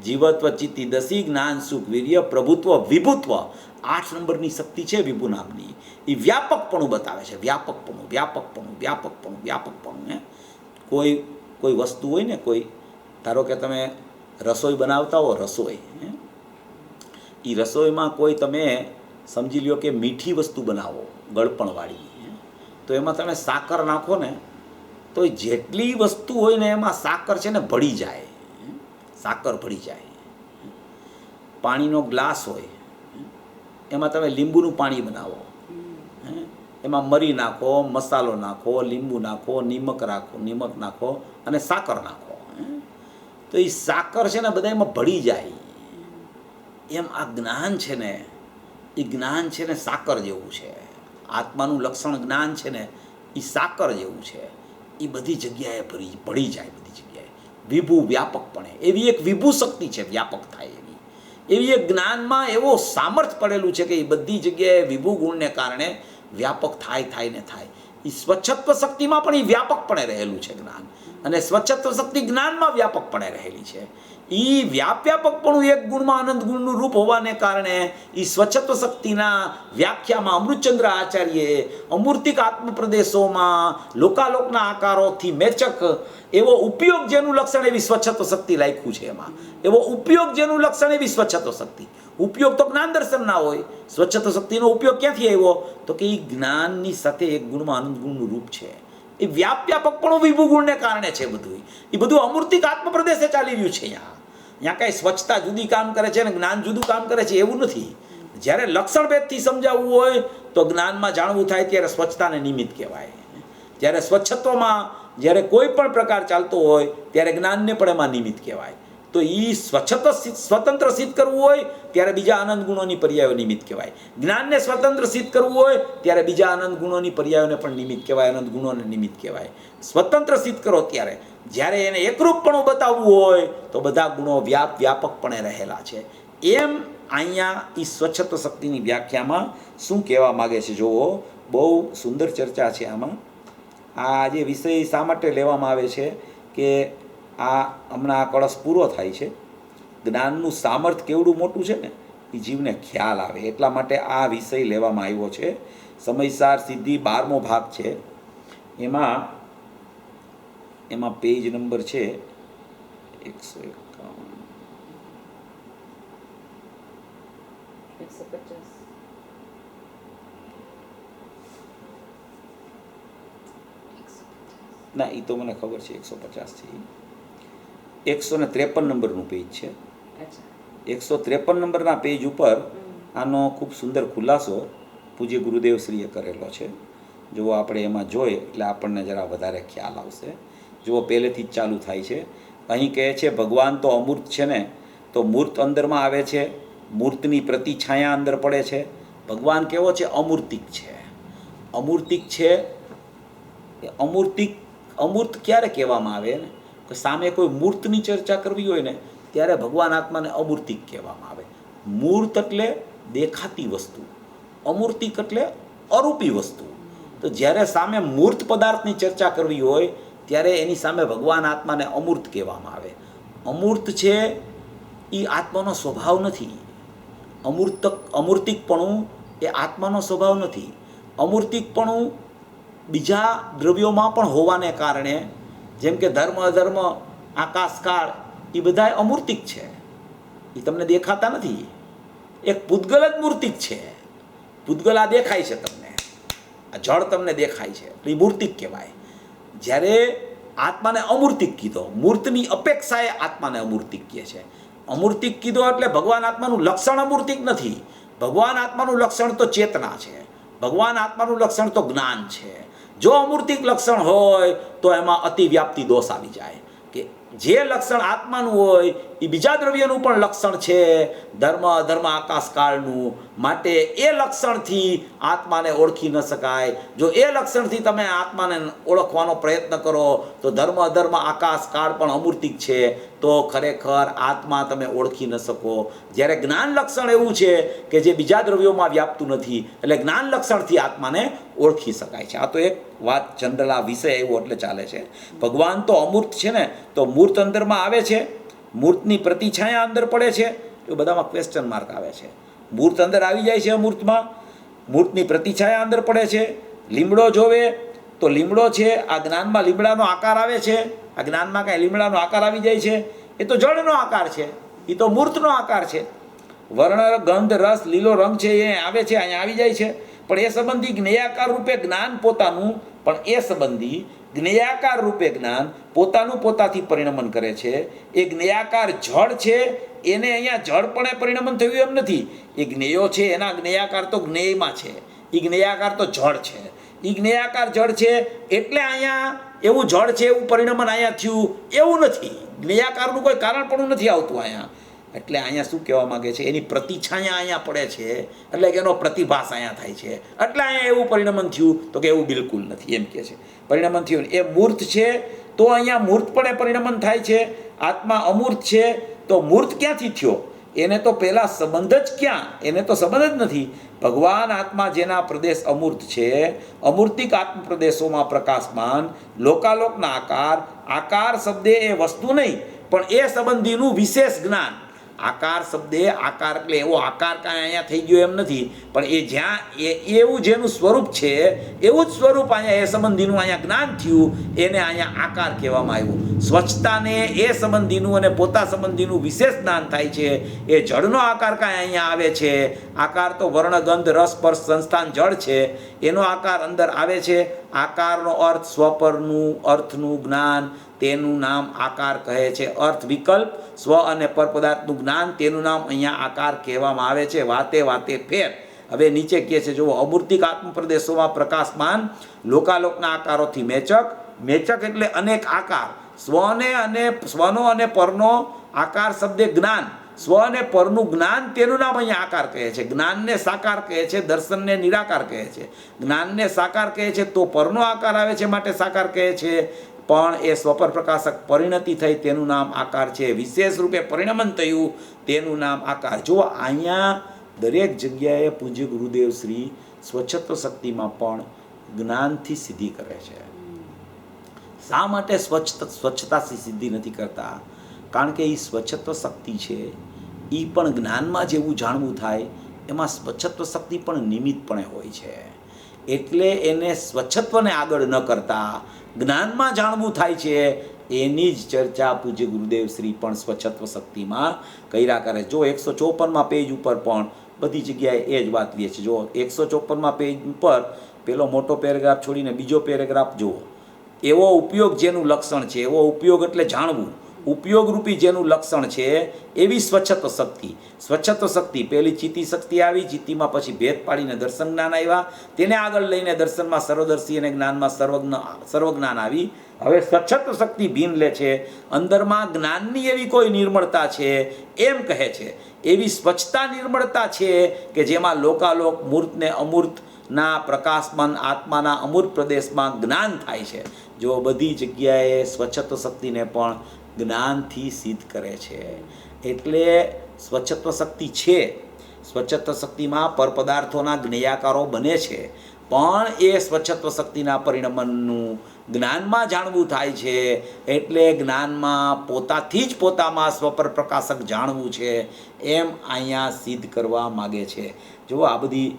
જીવત્વ ચિત્તિ દસી જ્ઞાન સુખ વીર્ય પ્રભુત્વ વિભુત્વ 8 નંબરની શક્તિ છે વિભુ નામની. એ વ્યાપકપણું બતાવે છે. વ્યાપકપણું હે. કોઈ વસ્તુ હોય ને, કોઈ ધારો કે તમે રસોઈ બનાવતા હો, રસોઈ એ રસોઈમાં કોઈ તમે સમજી લ્યો કે મીઠી વસ્તુ બનાવો ગળપણવાળી, તો એમાં તમે સાકર નાખો ને તો જેટલી વસ્તુ હોય ને એમાં સાકર છે ને ભળી જાય, સાકર ભળી જાય. પાણીનો ગ્લાસ હોય એમાં તમે લીંબુનું પાણી બનાવો, એમાં મરી નાખો, મસાલો નાખો, લીંબુ નાખો, નિમક નાખો અને સાકર નાખો, તો એ સાકર છે ને બધા એમાં ભળી જાય. એમ આ જ્ઞાન છે ને, એ જ્ઞાન છે ને સાકર જેવું છે. આત્માનું લક્ષણ જ્ઞાન છે ને એ સાકર જેવું છે. એ બધી જગ્યાએ ભળી જાય, બધી જગ્યાએ વિભુ વ્યાપકપણે. એવી એક વિભુ શક્તિ છે, વ્યાપક થાય એવી એક જ્ઞાનમાં એવો સામર્થ્ય પડેલું છે કે એ બધી જગ્યાએ વિભુ ગુણને કારણે વ્યાપક થાય. એ સ્વચ્છત્વ શક્તિમાં પણ એ વ્યાપકપણે રહેલું છે જ્ઞાન, અને સ્વચ્છત્વ શક્તિ જ્ઞાનમાં વ્યાપકપણે રહેલી છે. એ વ્યાપકપણું એક ગુણમાં આનંદ ગુણનું રૂપ હોવાને કારણે એ સ્વચ્છત્વ શક્તિના વ્યાખ્યામાં અમૃતચંદ્ર આચાર્યે અમૂર્તિક આત્મપ્રદેશોમાં લોકાલોકના આકારોથી મેચક એવો ઉપયોગ જેનું લક્ષણ એવી સ્વચ્છત્વ શક્તિ લખ્યું છે. એમાં એવો ઉપયોગ જેનું લક્ષણ એવી સ્વચ્છત્વ શક્તિ. ઉપયોગ તો જ્ઞાન દર્શન ના હોય, સ્વચ્છત્વ શક્તિનો ઉપયોગ ક્યાંથી આવ્યો? તો કે એ જ્ઞાનની સાથે એક ગુણમાં આનંદ ગુણનું રૂપ છે. એ વ્યાપકપણું વિભુ ગુણને કારણે છે. એ બધું અમૂર્તિક આત્મપ્રદેશે ચાલી રહ્યું છે. અહીંયા કાંઈ સ્વચ્છતા જુદી કામ કરે છે ને જ્ઞાન જુદું કામ કરે છે એવું નથી. જ્યારે લક્ષણ ભેદથી સમજાવવું હોય તો જ્ઞાનમાં જાણવું થાય ત્યારે સ્વચ્છતાને નિમિત્ત કહેવાય. જ્યારે સ્વચ્છત્વમાં જ્યારે કોઈ પણ પ્રકાર ચાલતો હોય ત્યારે જ્ઞાનને પણ એમાં નિમિત્ત કહેવાય. તો એ સ્વતંત્ર સિદ્ધ કરવું હોય ત્યારે બીજા આનંદ ગુણોની પર્યાયો નિમિત્ત કહેવાય. જ્ઞાનને સ્વતંત્ર સિદ્ધ કરવું હોય ત્યારે બીજા આનંદ ગુણોની પર્યાયોને પણ નિમિત્ત કહેવાય, આનંદ ગુણોને નિમિત્ત કહેવાય. સ્વતંત્ર સિદ્ધ કરો ત્યારે, જ્યારે એને એકરૂપપણું બતાવવું હોય તો બધા ગુણો વ્યાપકપણે રહેલા છે. એમ અહીંયા એ સ્વચ્છત્વ શક્તિની વ્યાખ્યામાં શું કહેવા માગે છે જુઓ, બહુ સુંદર ચર્ચા છે આમાં. આ જે વિષય શા માટે લેવામાં આવે છે કે હમણાં આ કળશ પૂરો થાય છે, જ્ઞાનનું સામર્થ્ય કેવડું મોટું છે ને એ જીવને ખ્યાલ આવે એટલા માટે આ વિષય લેવામાં આવ્યો છે. સમયસાર સિદ્ધિ 12મો ભાગ છે. એમાં પેજ નંબર છે 151. 150 ના, એ તો મને ખબર છે 150 છે. 153 નંબરનું પેજ છે. 153 નંબરના પેજ ઉપર આનો ખૂબ સુંદર ખુલાસો પૂજ્ય ગુરુદેવશ્રીએ કરેલો છે. જો આપણે એમાં જોઈએ એટલે આપણને જરા વધારે ખ્યાલ આવશે. જુઓ, પહેલેથી જ ચાલુ થાય છે. અહીં કહે છે ભગવાન તો અમૂર્ત છે ને, તો મૂર્ત અંદરમાં આવે છે, મૂર્તની પ્રતિછાયા અંદર પડે છે. ભગવાન કેવો છે? અમૂર્તિક છે. અમૂર્તિક છે. અમૂર્ત ક્યારે કહેવામાં આવે ને કે સામે કોઈ મૂર્તની ચર્ચા કરવી હોય ને ત્યારે ભગવાન આત્માને અમૂર્તિક કહેવામાં આવે. મૂર્ત એટલે દેખાતી વસ્તુ, અમૂર્તિક એટલે અરૂપી વસ્તુ. તો જ્યારે સામે મૂર્ત પદાર્થની ચર્ચા કરવી હોય ત્યારે એની સામે ભગવાન આત્માને અમૂર્ત કહેવામાં આવે. અમૂર્ત છે એ આત્માનો સ્વભાવ નથી. અમૂર્તિકપણું એ આત્માનો સ્વભાવ નથી. અમૂર્તિકપણું બીજા દ્રવ્યોમાં પણ હોવાને કારણે, જેમ કે ધર્મ અધર્મ, આકાશકાળ, એ બધા અમૂર્તિક છે. એ તમને દેખાતા નથી. એક પૂતગલ જ મૂર્તિક છે. પૂતગલ આ દેખાય છે તમને, આ જળ તમને દેખાય છે, એટલે એ મૂર્તિક કહેવાય. જ્યારે આત્માને અમૂર્તિક કીધો, મૂર્તની અપેક્ષાએ આત્માને અમૂર્તિક કહે છે. અમૂર્તિક કીધો એટલે ભગવાન આત્માનું લક્ષણ અમૂર્તિક નથી. ભગવાન આત્માનું લક્ષણ તો ચેતના છે. ભગવાન આત્માનું લક્ષણ તો જ્ઞાન છે. જો અમૂર્તિક લક્ષણ હોય તો એમાં અતિવ્યાપ્તિ દોષ આવી જાય કે જે લક્ષણ આત્માનું હોય એ બીજા દ્રવ્યનું પણ લક્ષણ છે, ધર્મ અધર્મ આકાશકાળનું. માટે એ લક્ષણથી આત્માને ઓળખી ન શકાય. જો એ લક્ષણથી તમે આત્માને ઓળખવાનો પ્રયત્ન કરો તો ધર્મ અધર્મ આકાશકાળ પણ અમૂર્તિક છે, તો ખરેખર આત્મા તમે ઓળખી ન શકો. જ્યારે જ્ઞાન લક્ષણ એવું છે કે જે બીજા દ્રવ્યોમાં વ્યાપતું નથી, એટલે જ્ઞાન લક્ષણથી આત્માને ઓળખી શકાય છે. આ તો એક વાત જનરલ આ વિષય એવો એટલે ચાલે છે. ભગવાન તો અમૂર્ત છે ને, તો મૂર્ત અંદરમાં આવે છે મૂર્તની પ્રતિછાયા અંદર પડે છે, તો બધામાં ક્વેશ્ચન માર્ક આવે છે. મૂર્ત અંદર આવી જાય છે, અમૂર્તમાં મૂર્તની પ્રતિછાયા અંદર પડે છે. લીમડો જોવે તો લીમડો છે, આ જ્ઞાનમાં લીમડાનો આકાર આવે છે, આ જ્ઞાનમાં કાંઈ લીમડાનો આકાર આવી જાય છે, એ તો જળનો આકાર છે, એ તો મૂર્તનો આકાર છે. વર્ણ, ગંધ, રસ, લીલો રંગ છે એ આવે છે, અહીંયા આવી જાય છે. પણ એ સંબંધી જ્ઞેયાકાર રૂપે જ્ઞાન પોતાનું, પણ એ સંબંધી જ્ઞેયાકાર રૂપે જ્ઞાન પોતાનું પોતાથી પરિણમન કરે છે. એ જ્ઞેયાકાર જળ છે, એને અહીંયા જળપણે પરિણમન થયું એમ નથી. એ જ્ઞેયો છે, એના જ્ઞેયાકાર તો જ્ઞેયમાં છે, એ જ્ઞેયાકાર તો જળ છે. એ જ્ઞેયાકાર જળ છે એટલે અહીંયા એવું જળ છે એવું પરિણમન અહીંયા થયું એવું નથી. જ્ઞેયાકારનું કોઈ કારણ પણ નથી આવતું અહીંયા. એટલે અહીંયા શું કહેવા માગે છે, એની પ્રતિછાયા અહીંયા પડે છે, એટલે કે એનો પ્રતિભાસ અહીંયા થાય છે, એટલે અહીંયા એવું પરિણમન થયું. તો કે એવું બિલકુલ નથી, એમ કહે છે. પરિણમન થયું એ મૂર્ત છે તો અહીંયા મૂર્તપણે પરિણમન થાય છે. આત્મા અમૂર્ત છે તો મૂર્ત ક્યાંથી થયો? એને તો પહેલાં સંબંધ જ ક્યાં? એને તો સંબંધ જ નથી. ભગવાન આત્મા જેના પ્રદેશ અમૂર્ત છે, અમૂર્તિક આત્મ પ્રદેશોમાં પ્રકાશમાન લોકાલોકના આકાર શબ્દે એ વસ્તુ નહીં, પણ એ સંબંધીનું વિશેષ જ્ઞાન. આકાર શબ્દે આકાર એટલે એવો આકાર કાંઈ અહીંયા થઈ ગયો એમ નથી, પણ એ જ્યાં એવું જેનું સ્વરૂપ છે એવું જ સ્વરૂપ અહીંયા એ સંબંધીનું અહીંયા જ્ઞાન થયું, એને અહીંયા આકાર કહેવામાં આવ્યું. સ્વચ્છતાને એ સંબંધીનું અને પોતા સંબંધીનું વિશેષ જ્ઞાન થાય છે. એ જળનો આકાર કાંઈ અહીંયા આવે છે? આકાર તો વર્ણ, ગંધ, રસ, સ્પર્શ, સંસ્થાન જળ છે, એનો આકાર અંદર આવે છે. આકારનો અર્થ સ્વપરનું અર્થનું જ્ઞાન, તેનું નામ આકાર કહે છે. અર્થ વિકલ્પ, સ્વ અને પર પદાર્થનું જ્ઞાન, તેનું નામ અહીંયા આકાર કહેવામાં આવે છે. વાતે વાતે ફેર. હવે નીચે કહે છે, જુઓ, અમૂર્તિક આત્મ પ્રદેશોમાં પ્રકાશમાન લોકાલોકના આકારોથી મેચક એટલે અનેક આકાર. સ્વનો અને પરનો આકાર શબ્દે જ્ઞાન, સ્વ અને પરનું જ્ઞાન, તેનું નામ અહીંયા આકાર કહે છે. જ્ઞાનને સાકાર કહે છે, દર્શનને નિરાકાર કહે છે. જ્ઞાનને સાકાર કહે છે તો પરનો આકાર આવે છે માટે સાકાર કહે છે, પણ એ સ્વપર પ્રકાશક પરિણતિ થઈ તેનું નામ આકાર છે. વિશેષ રૂપે પરિણમન થયું તેનું નામ આકાર. જો અહીંયા દરેક જગ્યાએ પૂજ્ય ગુરુદેવ શ્રી સ્વચ્છત્વ શક્તિમાં પણ જ્ઞાનથી સિદ્ધિ કરે છે. શા માટે સ્વચ્છતાથી સિદ્ધિ નથી કરતા? કારણ કે એ સ્વચ્છત્વ શક્તિ છે એ પણ જ્ઞાનમાં જેવું જાણવું થાય એમાં સ્વચ્છત્વ શક્તિ પણ નિમિત્તપણે હોય છે. એટલે એને સ્વચ્છત્વને આગળ ન કરતા જ્ઞાનમાં જાણવું થાય છે. એની જ ચર્ચા પૂજ્ય ગુરુદેવ શ્રી પણ સ્વચ્છત્વ શક્તિમાં કર્યા કરે. જો 154માં પેજ ઉપર પણ બધી જગ્યાએ એ જ વાત લે છે. જો 154માં પેજ ઉપર પેલો મોટો પેરેગ્રાફ છોડીને બીજો પેરેગ્રાફ જુઓ. એવો ઉપયોગ જેનું લક્ષણ છે, એવો ઉપયોગ એટલે જાણવું, ઉપયોગરૂપી જેનું લક્ષણ છે એવી સ્વચ્છત્વ શક્તિ. પહેલી ચિત્તી શક્તિ આવી, ચિત્તીમાં પછી ભેદ પાડીને દર્શન જ્ઞાન આવ્યા, તેને આગળ લઈને દર્શનમાં સર્વદર્શી અને જ્ઞાનમાં સર્વજ્ઞાન આવી. હવે સ્વચ્છત્વ શક્તિ ભીન લે છે. અંદરમાં જ્ઞાનની એવી કોઈ નિર્મળતા છે એમ કહે છે, એવી સ્વચ્છતા નિર્મળતા છે કે જેમાં લોકાલોક મૂર્તને અમૂર્તના પ્રકાશમાન આત્માના અમૂર્ત પ્રદેશમાં જ્ઞાન થાય છે. જો બધી જગ્યાએ સ્વચ્છત્વ શક્તિને પણ જ્ઞાનથી સિદ્ધ કરે છે. એટલે સ્વચ્છત્વ શક્તિ છે, સ્વચ્છત્વ શક્તિમાં પરપદાર્થોના જ્ઞેયાકારો બને છે, પણ એ સ્વચ્છત્વ શક્તિના પરિણમનનું જ્ઞાનમાં જાણવું થાય છે. એટલે જ્ઞાનમાં પોતાથી જ પોતામાં સ્વપર પ્રકાશક જાણવું છે એમ અહીંયા સિદ્ધ કરવા માગે છે. જો આ બધી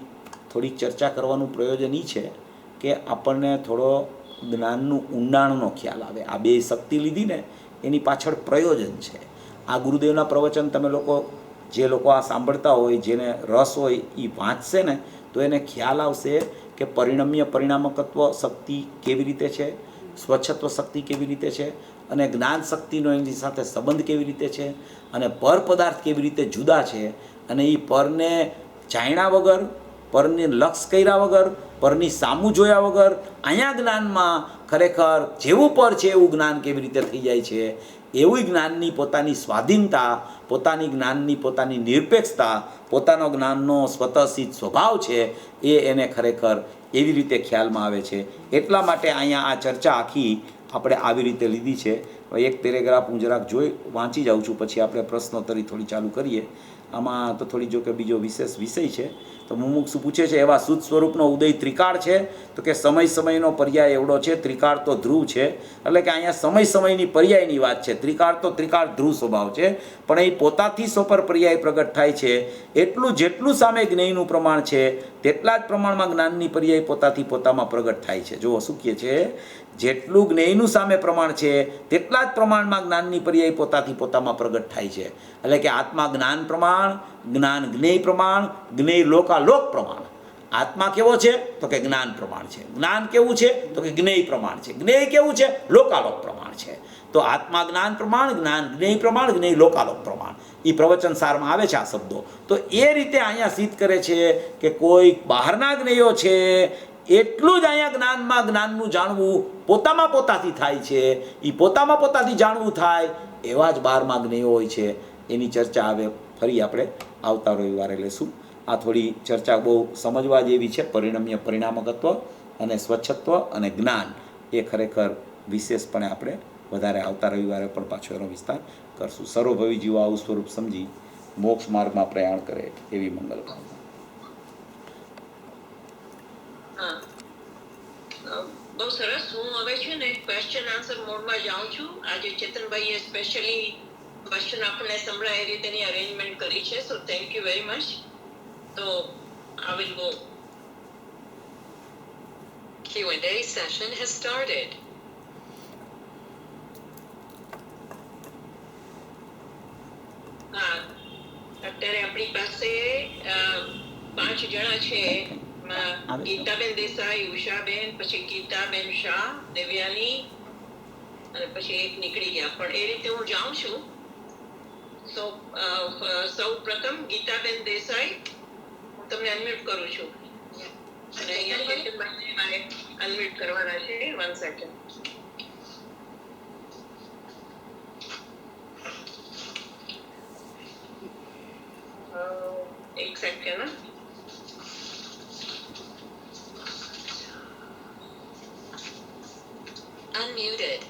થોડી ચર્ચા કરવાનું પ્રયોજન એ છે કે આપણને થોડો જ્ઞાનનું ઊંડાણનો ખ્યાલ આવે. આ બે શક્તિ લીધી ને એની પાછળ પ્રયોજન છે. આ ગુરુદેવના પ્રવચન તમે જે લોકો આ સાંભળતા હોય, જેને રસ હોય એ વાંચશે ને તો એને ખ્યાલ આવશે કે પરિણામકત્વ શક્તિ કેવી રીતે છે, સ્વચ્છત્વ શક્તિ કેવી રીતે છે, અને જ્ઞાન શક્તિનો એની સાથે સંબંધ કેવી રીતે છે, અને પર પદાર્થ કેવી રીતે જુદા છે, અને એ પરને જાણ્યા વગર, પરને લક્ષ કર્યા વગર, પરની સામું જોયા વગર અહીંયા જ્ઞાનમાં ખરેખર જેવું પર છે એવું જ્ઞાન કેવી રીતે થઈ જાય છે. એવું જ્ઞાનની પોતાની સ્વાધીનતા, પોતાની જ્ઞાનની પોતાની નિરપેક્ષતા, પોતાનો જ્ઞાનનો સ્વતઃસિદ્ધ સ્વભાવ છે એ એને ખરેખર એવી રીતે ખ્યાલમાં આવે છે. એટલા માટે અહીંયા આ ચર્ચા આખી આપણે આવી રીતે લીધી છે. એક પેરેગ્રાફ હું જરાક વાંચી જાઉં છું, પછી આપણે પ્રશ્નોત્તરી થોડી ચાલુ કરીએ. આમાં તો થોડી જો કે બીજો વિશેષ વિષય છે. તો મુમુક્ષુ પૂછે છે એવા શુદ્ધ સ્વરૂપનો ઉદય ત્રિકાળ છે? તો કે સમય સમયનો પર્યાય એવડો છે, ત્રિકાળ તો ધ્રુવ છે. એટલે કે અહીંયા સમય સમયની પર્યાયની વાત છે. ત્રિકાળ તો ત્રિકાળ ધ્રુવ સ્વભાવ છે, પણ એ પોતાથી સ્વપર પર્યાય પ્રગટ થાય છે. એટલું જેટલું સામે જ્ઞેયનું પ્રમાણ છે તેટલા જ પ્રમાણમાં જ્ઞાનની પર્યાય પોતાથી પોતામાં પ્રગટ થાય છે. જો શું કહે છે, જેટલું જ્ઞેયનું સામે પ્રમાણ છે તેટલા જ પ્રમાણમાં જ્ઞાનની પર્યાય પોતાથી પોતામાં પ્રગટ થાય છે. એટલે કે આત્મા જ્ઞાન પ્રમાણ, જ્ઞાન જ્ઞેય પ્રમાણ, જ્ઞેય લોકાલોક પ્રમાણ. આત્મા કેવો છે? તો કે જ્ઞાન પ્રમાણ છે. જ્ઞાન કેવું છે? તો કે જ્ઞેય પ્રમાણ છે. જ્ઞેય કેવું છે? લોકાલોક પ્રમાણ છે. તો આત્મા જ્ઞાન પ્રમાણ, જ્ઞાન જ્ઞેય પ્રમાણ, જ્ઞેય લોકાલોક પ્રમાણ, એ પ્રવચન સારમાં આવે છે આ શબ્દો. તો એ રીતે અહીંયા સિદ્ધ કરે છે કે કોઈ બહારના જ્ઞેયો છે એટલું જ અહીંયા જ્ઞાનમાં જ્ઞાનનું જાણવું પોતામાં પોતાથી થાય છે. એ પોતામાં પોતાથી જાણવું થાય એવા જ 12મા જ્ઞેયો હોય છે. એની ચર્ચા હવે ફરી આપણે આવતા રવિવારે લેશું. આ થોડી ચર્ચા બહુ સમજવા જેવી છે. પરિણમ્ય પરિણામકત્વ અને સ્વચ્છત્વ અને જ્ઞાન એ ખરેખર વિશેષપણે આપણે વધારે આવતા રવિવારે પણ પાછો એનો વિસ્તાર કરશું. સર્વભવી જીવો આવું સ્વરૂપ સમજી મોક્ષ માર્ગમાં પ્રયાણ કરે એવી મંગલ કામના. બહુ સરસ. હું હવે છે ને ક્વેશ્ચન આન્સર મોડમાં જાઉં છું. આજે ચેતનભાઈએ સ્પેશિયલી ક્વેશ્ચન આપણને સંભળાય એ રીતેની અરેન્જમેન્ટ કરી છે. So thank you very much. તો I will go. Q&A session has started. અત્યારે આપણી પાસે 5 જણા છે. ગીતાબેન દેસાઈ, ઉષાબેન, પછી ગીતાબેન શાહ, દેવ્યાની અને પછી એક નીકળી ગયા. પણ એ રીતે હું જાઉં છું. સૌ પ્રથમ ગીતાબેન દેસાઈ, હું તમને અનમ્યુટ કરું છું અને અહીંયા મારે અનમ્યુટ કરવાના છે. 1 સેકન્ડ. એક સેકન્ડ. Unmuted.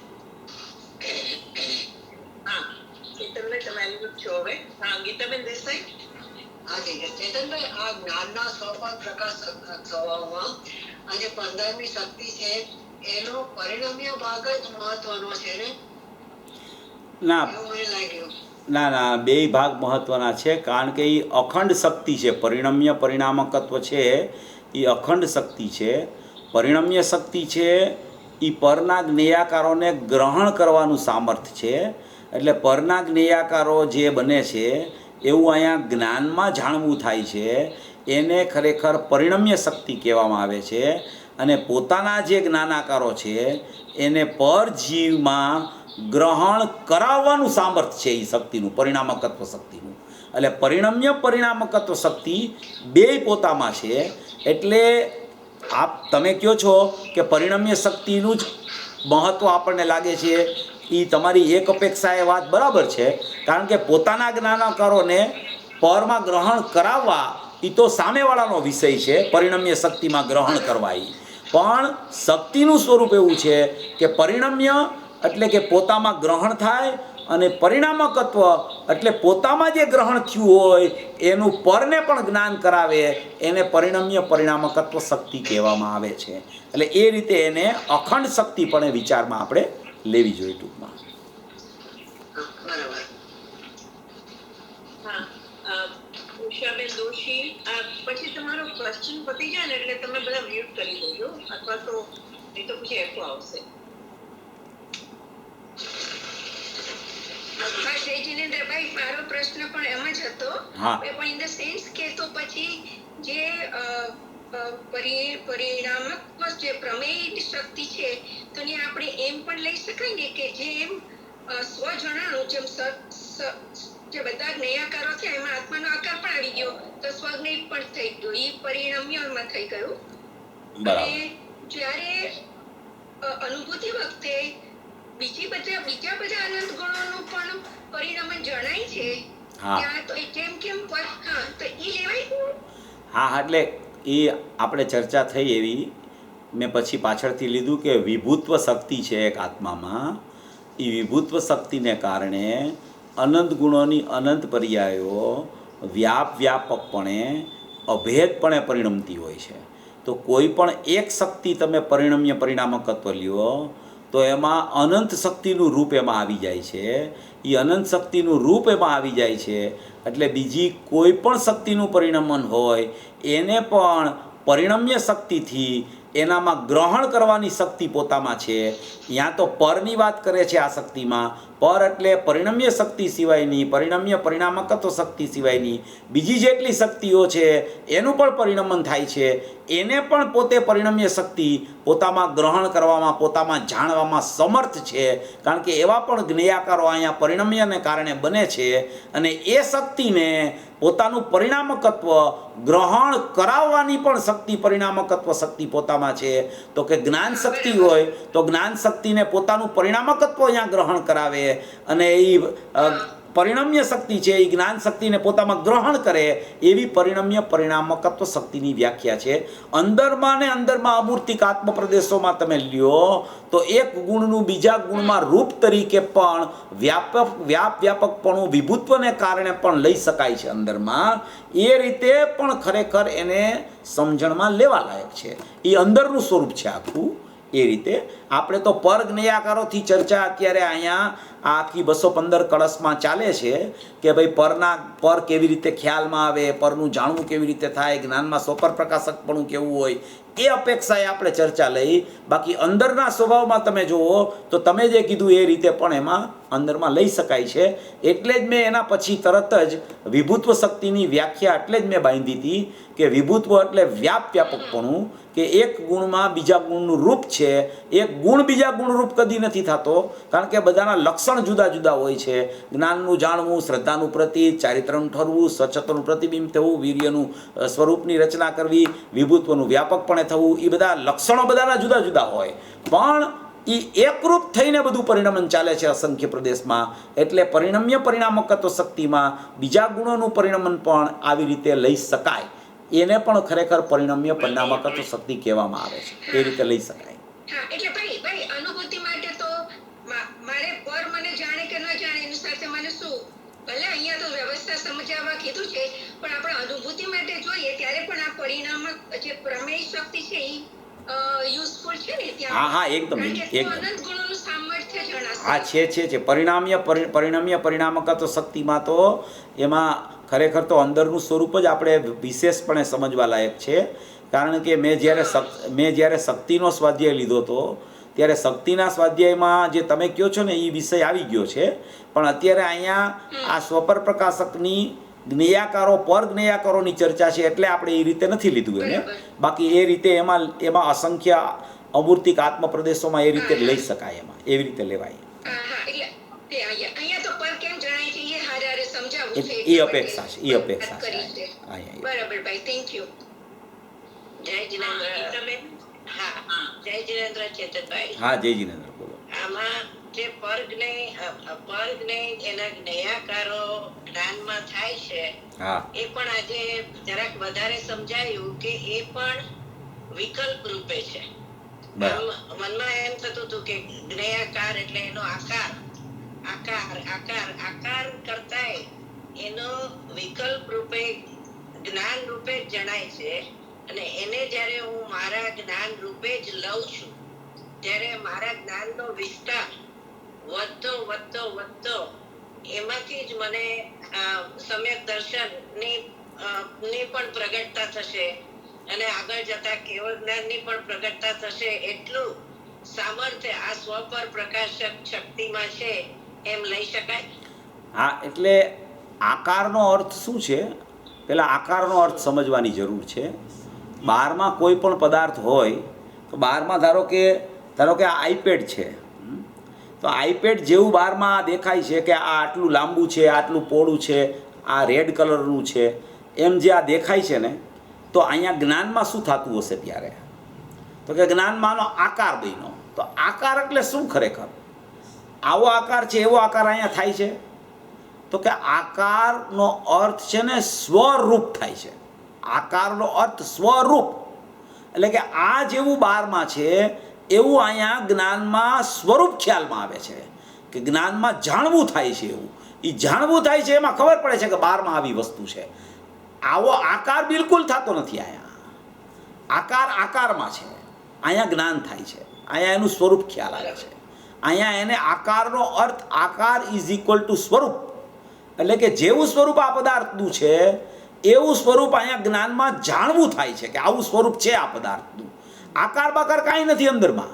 ચેતનભાઈ તમે અનમ્યુટ છો હવે. ગીતાબેન દેસાઈ. ચેતનભાઈ, આ જ્ઞાનના સ્વપર પ્રકાશ સ્વભાવમાં અને 15મી શક્તિ છે એનો પરિણમ્ય ભાગ જ મહત્વનો છે ને? ના એવું મને લાગ્યું. ના, બે ભાગ મહત્વના છે. કારણ કે એ અખંડ શક્તિ છે. પરિણમ્ય પરિણામકત્વ છે એ અખંડ શક્તિ છે. પરિણમ્ય શક્તિ છે એ પરના જ્ઞેયાકારોને ગ્રહણ કરવાનું સામર્થ્ય છે. એટલે પરના જ્ઞેયાકારો જે બને છે એવું અહીંયા જ્ઞાનમાં જાણવું થાય છે. એને ખરેખર પરિણમ્ય શક્તિ કહેવામાં આવે છે. અને પોતાના જે જ્ઞાનાકારો છે એને પરજીવમાં ગ્રહણ કરાવવાનું સામર્થ્ય છે એ શક્તિનું, પરિણામકત્વ શક્તિનું. એટલે પરિણમ્ય પરિણામકત્વ શક્તિ બે પોતામાં છે. એટલે આપ તમે કહો છો કે પરિણમ્ય શક્તિનું જ મહત્ત્વ આપણને લાગે છે, એ તમારી એક અપેક્ષા એ વાત બરાબર છે. કારણ કે પોતાના જ્ઞાનાકારોને પરમાં ગ્રહણ કરાવવા એ તો સામેવાળાનો વિષય છે, પરિણમ્ય શક્તિમાં ગ્રહણ કરવા. પણ શક્તિનું સ્વરૂપ એવું છે કે પરિણમ્ય એટલે કે પોતામાં ગ્રહણ થાય અને પરિણામકત્વ એટલે પોતામાં જે ગ્રહણ થયું હોય એનું પરને પણ જ્ઞાન કરાવે. એને પરિણમ્ય પરિણામકત્વ શક્તિ કહેવામાં આવે છે. એટલે એ રીતે એને અખંડ શક્તિ પણ એ વિચારમાં આપણે લેવી જોઈએ ટૂંકમાં. ઉષાબેન દોશી, પછી તમારો ક્વેશ્ચન પતી જાય ને એટલે તમે બધા મ્યુટ કરી દેજો, અથવા તો નહીં તો પછી એકો આવશે. જિનેન્દ્રભાઈ, મારો પ્રશ્ન પણ એમ જ હતો, પણ ઇન ધ સેન્સ કે તો પછી જે પરિણામક જે પ્રમેય શક્તિ છે તો આપણે એમ પણ લઈ શકાય ને કે જે એમ સ્વજણાનું જેમ જે બધા જ્ઞેયાકારો છે એમાં આત્માનો આકાર પણ આવી ગયો તો સ્વજ્ઞેય પણ થઈ ગયો, એ પરિણમ્યમાં થઈ ગયું. અને જ્યારે અનુભૂતિ વખતે બીજા બધા અનંત ગુણોનું પણ પરિણમન જણાય છે ત્યાં તો કેમ તો એ લેવાય. હા, એટલે એ આપણે ચર્ચા થઈ એવી મેં પછી પાછળથી લીધું કે વિભૂત્વ શક્તિ છે એક આત્મામાં. એ વિભૂત્વ શક્તિને કારણે અનંત ગુણોની અનંત પર્યાયો વ્યાપકપણે અભેદપણે પરિણમતી હોય છે. તો કોઈ પણ એક શક્તિ તમે પરિણમ્ય પરિણામકત્વ લ્યો તો એમાં અનંત શક્તિનું રૂપ એમાં આવી જાય છે. એ અનંત શક્તિનું રૂપ એમાં આવી જાય છે એટલે બીજી કોઈ પણ શક્તિનું પરિણમન હોય એને પણ પરિણમ્ય શક્તિથી એનામાં ગ્રહણ કરવાની શક્તિ પોતામાં છે. ત્યાં તો પરની વાત કરે છે આ શક્તિમાં. પર એટલે પરિણમ્ય શક્તિ સિવાયની, પરિણમ્ય પરિણામકત્વ શક્તિ સિવાયની બીજી જેટલી શક્તિઓ છે એનું પણ પરિણમન થાય છે. એને પણ પોતે પરિણમ્ય શક્તિ પોતામાં ગ્રહણ કરવામાં, પોતામાં જાણવામાં સમર્થ છે. કારણ કે એવા પણ જ્ઞેયાકારો અહીંયા પરિણમ્યને કારણે બને છે અને એ શક્તિને પોતાનું પરિણામકત્વ ગ્રહણ કરાવવાની પણ શક્તિ, પરિણામકત્વ શક્તિ પોતામાં છે. તો કે જ્ઞાન શક્તિ હોય તો જ્ઞાન શક્તિને પોતાનું પરિણામકત્વ અહીંયા ગ્રહણ કરાવે અને એ પરિણમ્ય શક્તિ છે એ જ્ઞાન શક્તિને પોતામાં ગ્રહણ કરે એવી પરિણમ્ય પરિણામકત્વ શક્તિની વ્યાખ્યા છે. અંદરમાં ને અંદરમાં અમૂર્તિક આત્મપ્રદેશોમાં તમે લ્યો તો એક ગુણનું બીજા ગુણમાં રૂપ તરીકે પણ વ્યાપકપણું વિભુત્વને કારણે પણ લઈ શકાય છે અંદરમાં. એ રીતે પણ ખરેખર એને સમજણમાં લેવા લાયક છે. એ અંદરનું સ્વરૂપ છે આખું. એ રીતે આપણે તો પર જ્ઞેયાકારોથી ચર્ચા અત્યારે અહીંયા આ આખી 215 કળશમાં ચાલે છે કે ભાઈ પર કેવી રીતે ખ્યાલમાં આવે, પરનું જાણવું કેવી રીતે થાય, જ્ઞાનમાં સ્વપર પ્રકાશકપણું કેવું હોય એ અપેક્ષાએ આપણે ચર્ચા લઈ. બાકી અંદરના સ્વભાવમાં તમે જુઓ તો તમે જે કીધું એ રીતે પણ એમાં અંદરમાં લઈ શકાય છે. એટલે જ મેં એના પછી તરત જ વિભુત્વ શક્તિની વ્યાખ્યા એટલે જ મેં બાંધી હતી કે વિભુત્વ એટલે વ્યાપકપણું, કે એક ગુણમાં બીજા ગુણનું રૂપ છે. એક ગુણ બીજા ગુણરૂપ કદી નથી થતો કારણ કે બધાના લક્ષણ જુદા જુદા હોય છે. જ્ઞાનનું જાણવું, શ્રદ્ધાનું પ્રતીક, ચારિત્રનું ઠરવું, સ્વચ્છતાનું પ્રતિબિંબ થવું, વીર્યનું સ્વરૂપની રચના કરવી, વિભુત્વનું વ્યાપકપણે થવું, એ બધા લક્ષણો બધાના જુદા જુદા હોય પણ એ એકરૂપ થઈને બધું પરિણમન ચાલે છે અસંખ્ય પ્રદેશમાં. એટલે પરિણમ્ય પરિણામકત્વ શક્તિમાં બીજા ગુણોનું પરિણમન પણ આવી રીતે લઈ શકાય. એને પણ ખરેખર પરિણમ્ય પરિણામકત્વ શક્તિ કહેવામાં આવે છે. એ રીતે લઈ શકાય. હા, એટલે ભાઈ અનુભૂતિ માટે તો મારે પર મને જાણે કે ન જાણે એની સાથે મને શું, ભલે અહીંયા તો વ્યવસ્થા સમજાવવા કીધું છે પણ આપણે અનુભૂતિ માટે જોઈએ ત્યારે પણ આ પરિણામક જે પ્રમેય શક્તિ છે એ યુઝફુલ છે ને ત્યાં. હા એકદમ કારણ કે અનંત ગુણોનું સામર્થ્ય જણાશે. હા છે પરિણમ્ય પરિણામકત્વ શક્તિમાં તો એમાં ખરેખર તો અંદરનું સ્વરૂપ જ આપણે વિશેષપણે સમજવા લાયક છે. કારણ કે મેં જ્યારે શક્તિનો સ્વાધ્યાય લીધો હતો ત્યારે શક્તિના સ્વાધ્યાયમાં જે તમે કહો છો ને એ વિષય આવી ગયો છે. પણ અત્યારે અહીંયા આ સ્વપર પ્રકાશકની જ્ઞેયાકારો પર જ્ઞેયાકારોની ચર્ચા છે એટલે આપણે એ રીતે નથી લીધું એને. બાકી એ રીતે એમાં અસંખ્ય અમૂર્તિક આત્મપ્રદેશોમાં એ રીતે લઈ શકાય, એમાં એવી રીતે લેવાય. અહીંયા તો પર કેમ જણાય છે એ હારે સમજાવવું છે. એ અપેક્ષા છે. બરાબર ભાઈ, થેન્ક યુ. જય જીનેન્દ્ર. હા, જય જીનેન્દ્ર ચેતનભાઈ. હા, જય જીનેન્દ્ર, બોલો. આમાં જે પરજ્ઞેય એના જ્ઞેયાકારો જ્ઞાનમાં થાય છે હા, એ પણ આજે જરાક વધારે સમજાયું કે એ પણ વિકલ્પ રૂપે છે. મનમાં એમ થતું હતું કે જ્ઞેયાકાર એટલે એનો આકાર કરતા એનો વિકલ્પ રૂપે જ્ઞાન રૂપે જ જણાય છે. અને એને જ્યારે હું મારા જ્ઞાન રૂપે જ લઉં છું ત્યારે મારા જ્ઞાનનો વિસ્તાર વધતો એમાંથી જ મને સમ્યક દર્શનની પણ પ્રગટતા થશે અને આગળ જતા કેવળ જ્ઞાનની પણ પ્રગટતા થશે. એટલું સામર્થ્ય આ સ્વપર પ્રકાશક શક્તિમાં છે એમ લઈ શકાય. હા, એટલે આકારનો અર્થ શું છે? પહેલાં આકારનો અર્થ સમજવાની જરૂર છે. બહારમાં કોઈ પણ પદાર્થ હોય તો બહારમાં ધારો કે આ આઈપેડ છે તો આઈપેડ જેવું બહારમાં દેખાય છે કે આ આટલું લાંબુ છે, આટલું પહોળું છે, આ રેડ કલરનું છે, એમ જે આ દેખાય છે ને તો અહીંયા જ્ઞાનમાં શું થતું હશે ત્યારે? તો કે જ્ઞાનમાંનો આકાર બન્યો. તો આકાર એટલે શું ખરેખર? આવો આકાર છે એવો આકાર અહીંયા થાય છે? તો કે આકારનો અર્થ છે ને સ્વરૂપ થાય છે. આકારનો અર્થ સ્વરૂપ એટલે કે આ જેવું બહારમાં છે એવું અહીંયા જ્ઞાનમાં સ્વરૂપ ખ્યાલમાં આવે છે કે જ્ઞાનમાં જાણવું થાય છે એવું. એ જાણવું થાય છે, એમાં ખબર પડે છે કે બહારમાં આવી વસ્તુ છે. આવો આકાર બિલકુલ થતો નથી. અહીંયા આકારમાં છે, અહીંયા જ્ઞાન થાય છે, અહીંયા એનું સ્વરૂપ ખ્યાલ આવે છે. અહીંયા એને આકારનો અર્થ, આકાર ઇઝ ઇક્વલ ટુ સ્વરૂપ, એટલે કે જેવું સ્વરૂપ આ પદાર્થનું છે એવું સ્વરૂપ અહીંયા જ્ઞાનમાં જાણવું થાય છે કે આવું સ્વરૂપ છે આ પદાર્થનું. આકાર બાકાર કાંઈ નથી અંદરમાં.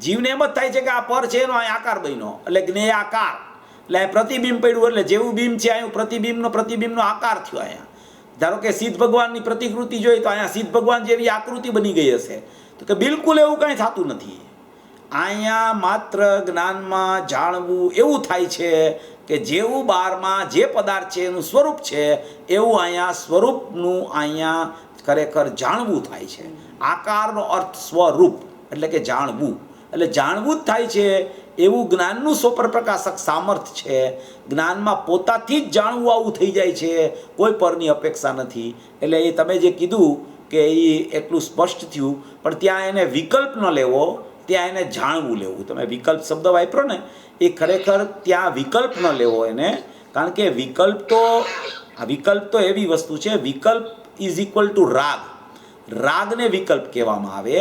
જીવને એમ જ થાય છે કે આ પર છે એનો અહીં આકાર બન્યો, એટલે જ્ઞેય આકાર, એટલે અહીં પ્રતિબિંબ પડ્યું, એટલે જેવું બિંબ છે અહીં પ્રતિબિંબનો આકાર થયો. અહીંયા ધારો કે સિદ્ધ ભગવાનની પ્રતિકૃતિ જોઈ તો અહીંયા સિદ્ધ ભગવાન જેવી આકૃતિ બની ગઈ હશે, તો કે બિલકુલ એવું કંઈ થતું નથી. અહીંયા માત્ર જ્ઞાનમાં જાણવું એવું થાય છે કે જેવું બહારમાં જે પદાર્થ છે એનું સ્વરૂપ છે એવું અહીંયા સ્વરૂપનું અહીંયા ખરેખર જાણવું થાય છે. આકારનો અર્થ સ્વરૂપ, એટલે કે જાણવું, એટલે જાણવું જ થાય છે એવું જ્ઞાનનું સ્વપ્રકાશક સામર્થ્ય છે. જ્ઞાનમાં પોતાથી જ જાણવું આવું થઈ જાય છે, કોઈ પરની અપેક્ષા નથી. એટલે એ તમે જે કીધું કે એ એટલું સ્પષ્ટ થયું, પણ ત્યાં એને વિકલ્પ ન લેવો, ત્યાં એને જાણવું લેવું. તમે વિકલ્પ શબ્દ વાપરો ને, એ ખરેખર ત્યાં વિકલ્પ ન લેવો એને, કારણ કે વિકલ્પ તો એવી વસ્તુ છે, વિકલ્પ ઇઝ ઇક્વલ ટુ રાગ. રાગને વિકલ્પ કહેવામાં આવે.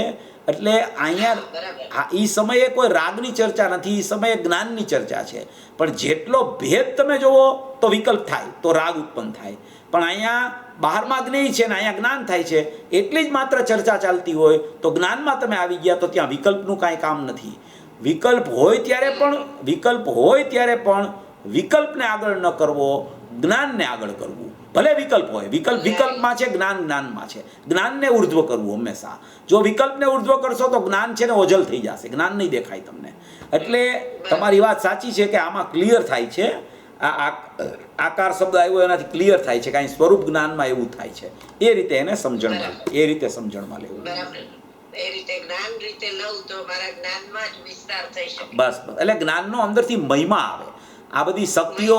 એટલે અહીંયા એ સમયે કોઈ રાગની ચર્ચા નથી, એ સમયે જ્ઞાનની ચર્ચા છે. પણ જેટલો ભેદ તમે જુઓ તો વિકલ્પ થાય, તો રાગ ઉત્પન્ન થાય. પણ અહીંયા બહારમાં જ્ઞેય છે ને અહીંયા જ્ઞાન થાય છે, એટલી જ માત્ર ચર્ચા ચાલતી હોય તો જ્ઞાનમાં તમે આવી ગયા તો ત્યાં વિકલ્પનું કાંઈ કામ નથી. વિકલ્પ હોય ત્યારે પણ વિકલ્પને આગળ ન કરવો, જ્ઞાનને આગળ કરવું. ભલે વિકલ્પ હોય, વિકલ્પમાં છે, જ્ઞાનમાં છે. જ્ઞાનને ઉર્ધ્વ કરવું હંમેશા. જો વિકલ્પને ઉર્ધ્વ કરશો તો જ્ઞાન છે ને ઓજલ થઈ જશે, જ્ઞાન નહીં દેખાય તમને. એટલે તમારી વાત સાચી છે કે આમાં ક્લિયર થાય છે. આ આકાર શબ્દ આવ્યો એનાથી ક્લિયર થાય છે કે અહીં સ્વરૂપ જ્ઞાનમાં એવું થાય છે. એ રીતે એને સમજણમાં લેવું. એ રીતે જ્ઞાન રીતે લઉં તો મારા જ્ઞાનમાં જ વિસ્તાર થઈ શકે. બસ એટલે જ્ઞાનનો અંદરથી મહિમા આવે. આ બધી શક્તિઓ,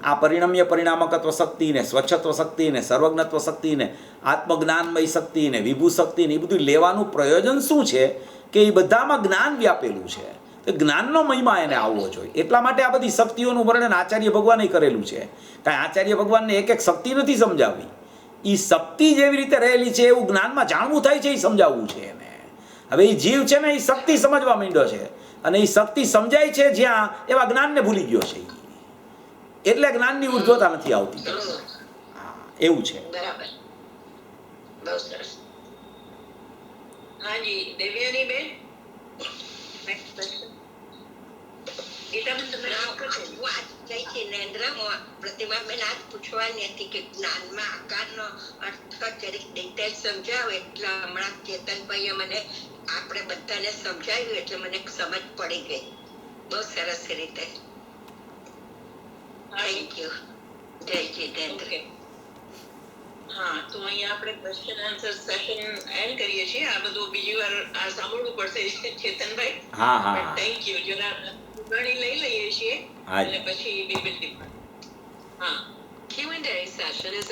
આ પરિણમ્ય પરિણામકત્વ શક્તિ ને, સ્વચ્છત્વ શક્તિ ને, સર્વજ્ઞત્વ શક્તિ ને, આત્મજ્ઞાનમય શક્તિ ને, વિભુ શક્તિ ને, એ બધું લેવાનું પ્રયોજન શું છે કે એ બધામાં જ્ઞાન વ્યાપેલું છે. તો જ્ઞાનનો મહિમા એને આવવો જોઈએ. એટલા માટે આ બધી શક્તિઓનું વર્ણન આચાર્ય ભગવાને કરેલું છે. કાંઈ આચાર્ય ભગવાનને એક એક શક્તિ નથી સમજાવવી. એ શક્તિ જેવી રીતે રહેલી છે એવું જ્ઞાનમાં જાણવું થાય છે, એ સમજાવવું છે એને. હવે એ જીવ છે ને, એ શક્તિ સમજવા માંડ્યો છે, અને એ શક્તિ સમજાય છે જ્યાં, એવા જ્ઞાનને ભૂલી ગયો છે. એટલે જ્ઞાનની ઉર્ધ્વતા નથી આવતી. હા, એવું છે. બરાબર, બહુ સરસ. હાજી, દેવ્યાની બેન, પ્રતિમાબેન આજ પૂછવાની હતી કે જ્ઞાનમાં આકારનો અર્થ જરીક ડિટેલ સમજાવો. એટલે હમણાં ચેતનભાઈએ મને આપણે બધાને સમજાવ્યું એટલે મને સમજ પડી ગઈ બહુ સરસ રીતે. Thank you. જય જીતેન્દ્ર. હા, તો અહીંયા આપણે ક્વેશ્ચન આન્સર સેશન એન્ડ કરીએ છીએ. આ બધું બીજી વાર આ સાંભળવું પડશે ચેતનભાઈ. હા, થેન્ક યુ. જરા ઘણી લઈ લઈએ છીએ અને પછી we will depart. હા. Q&A session is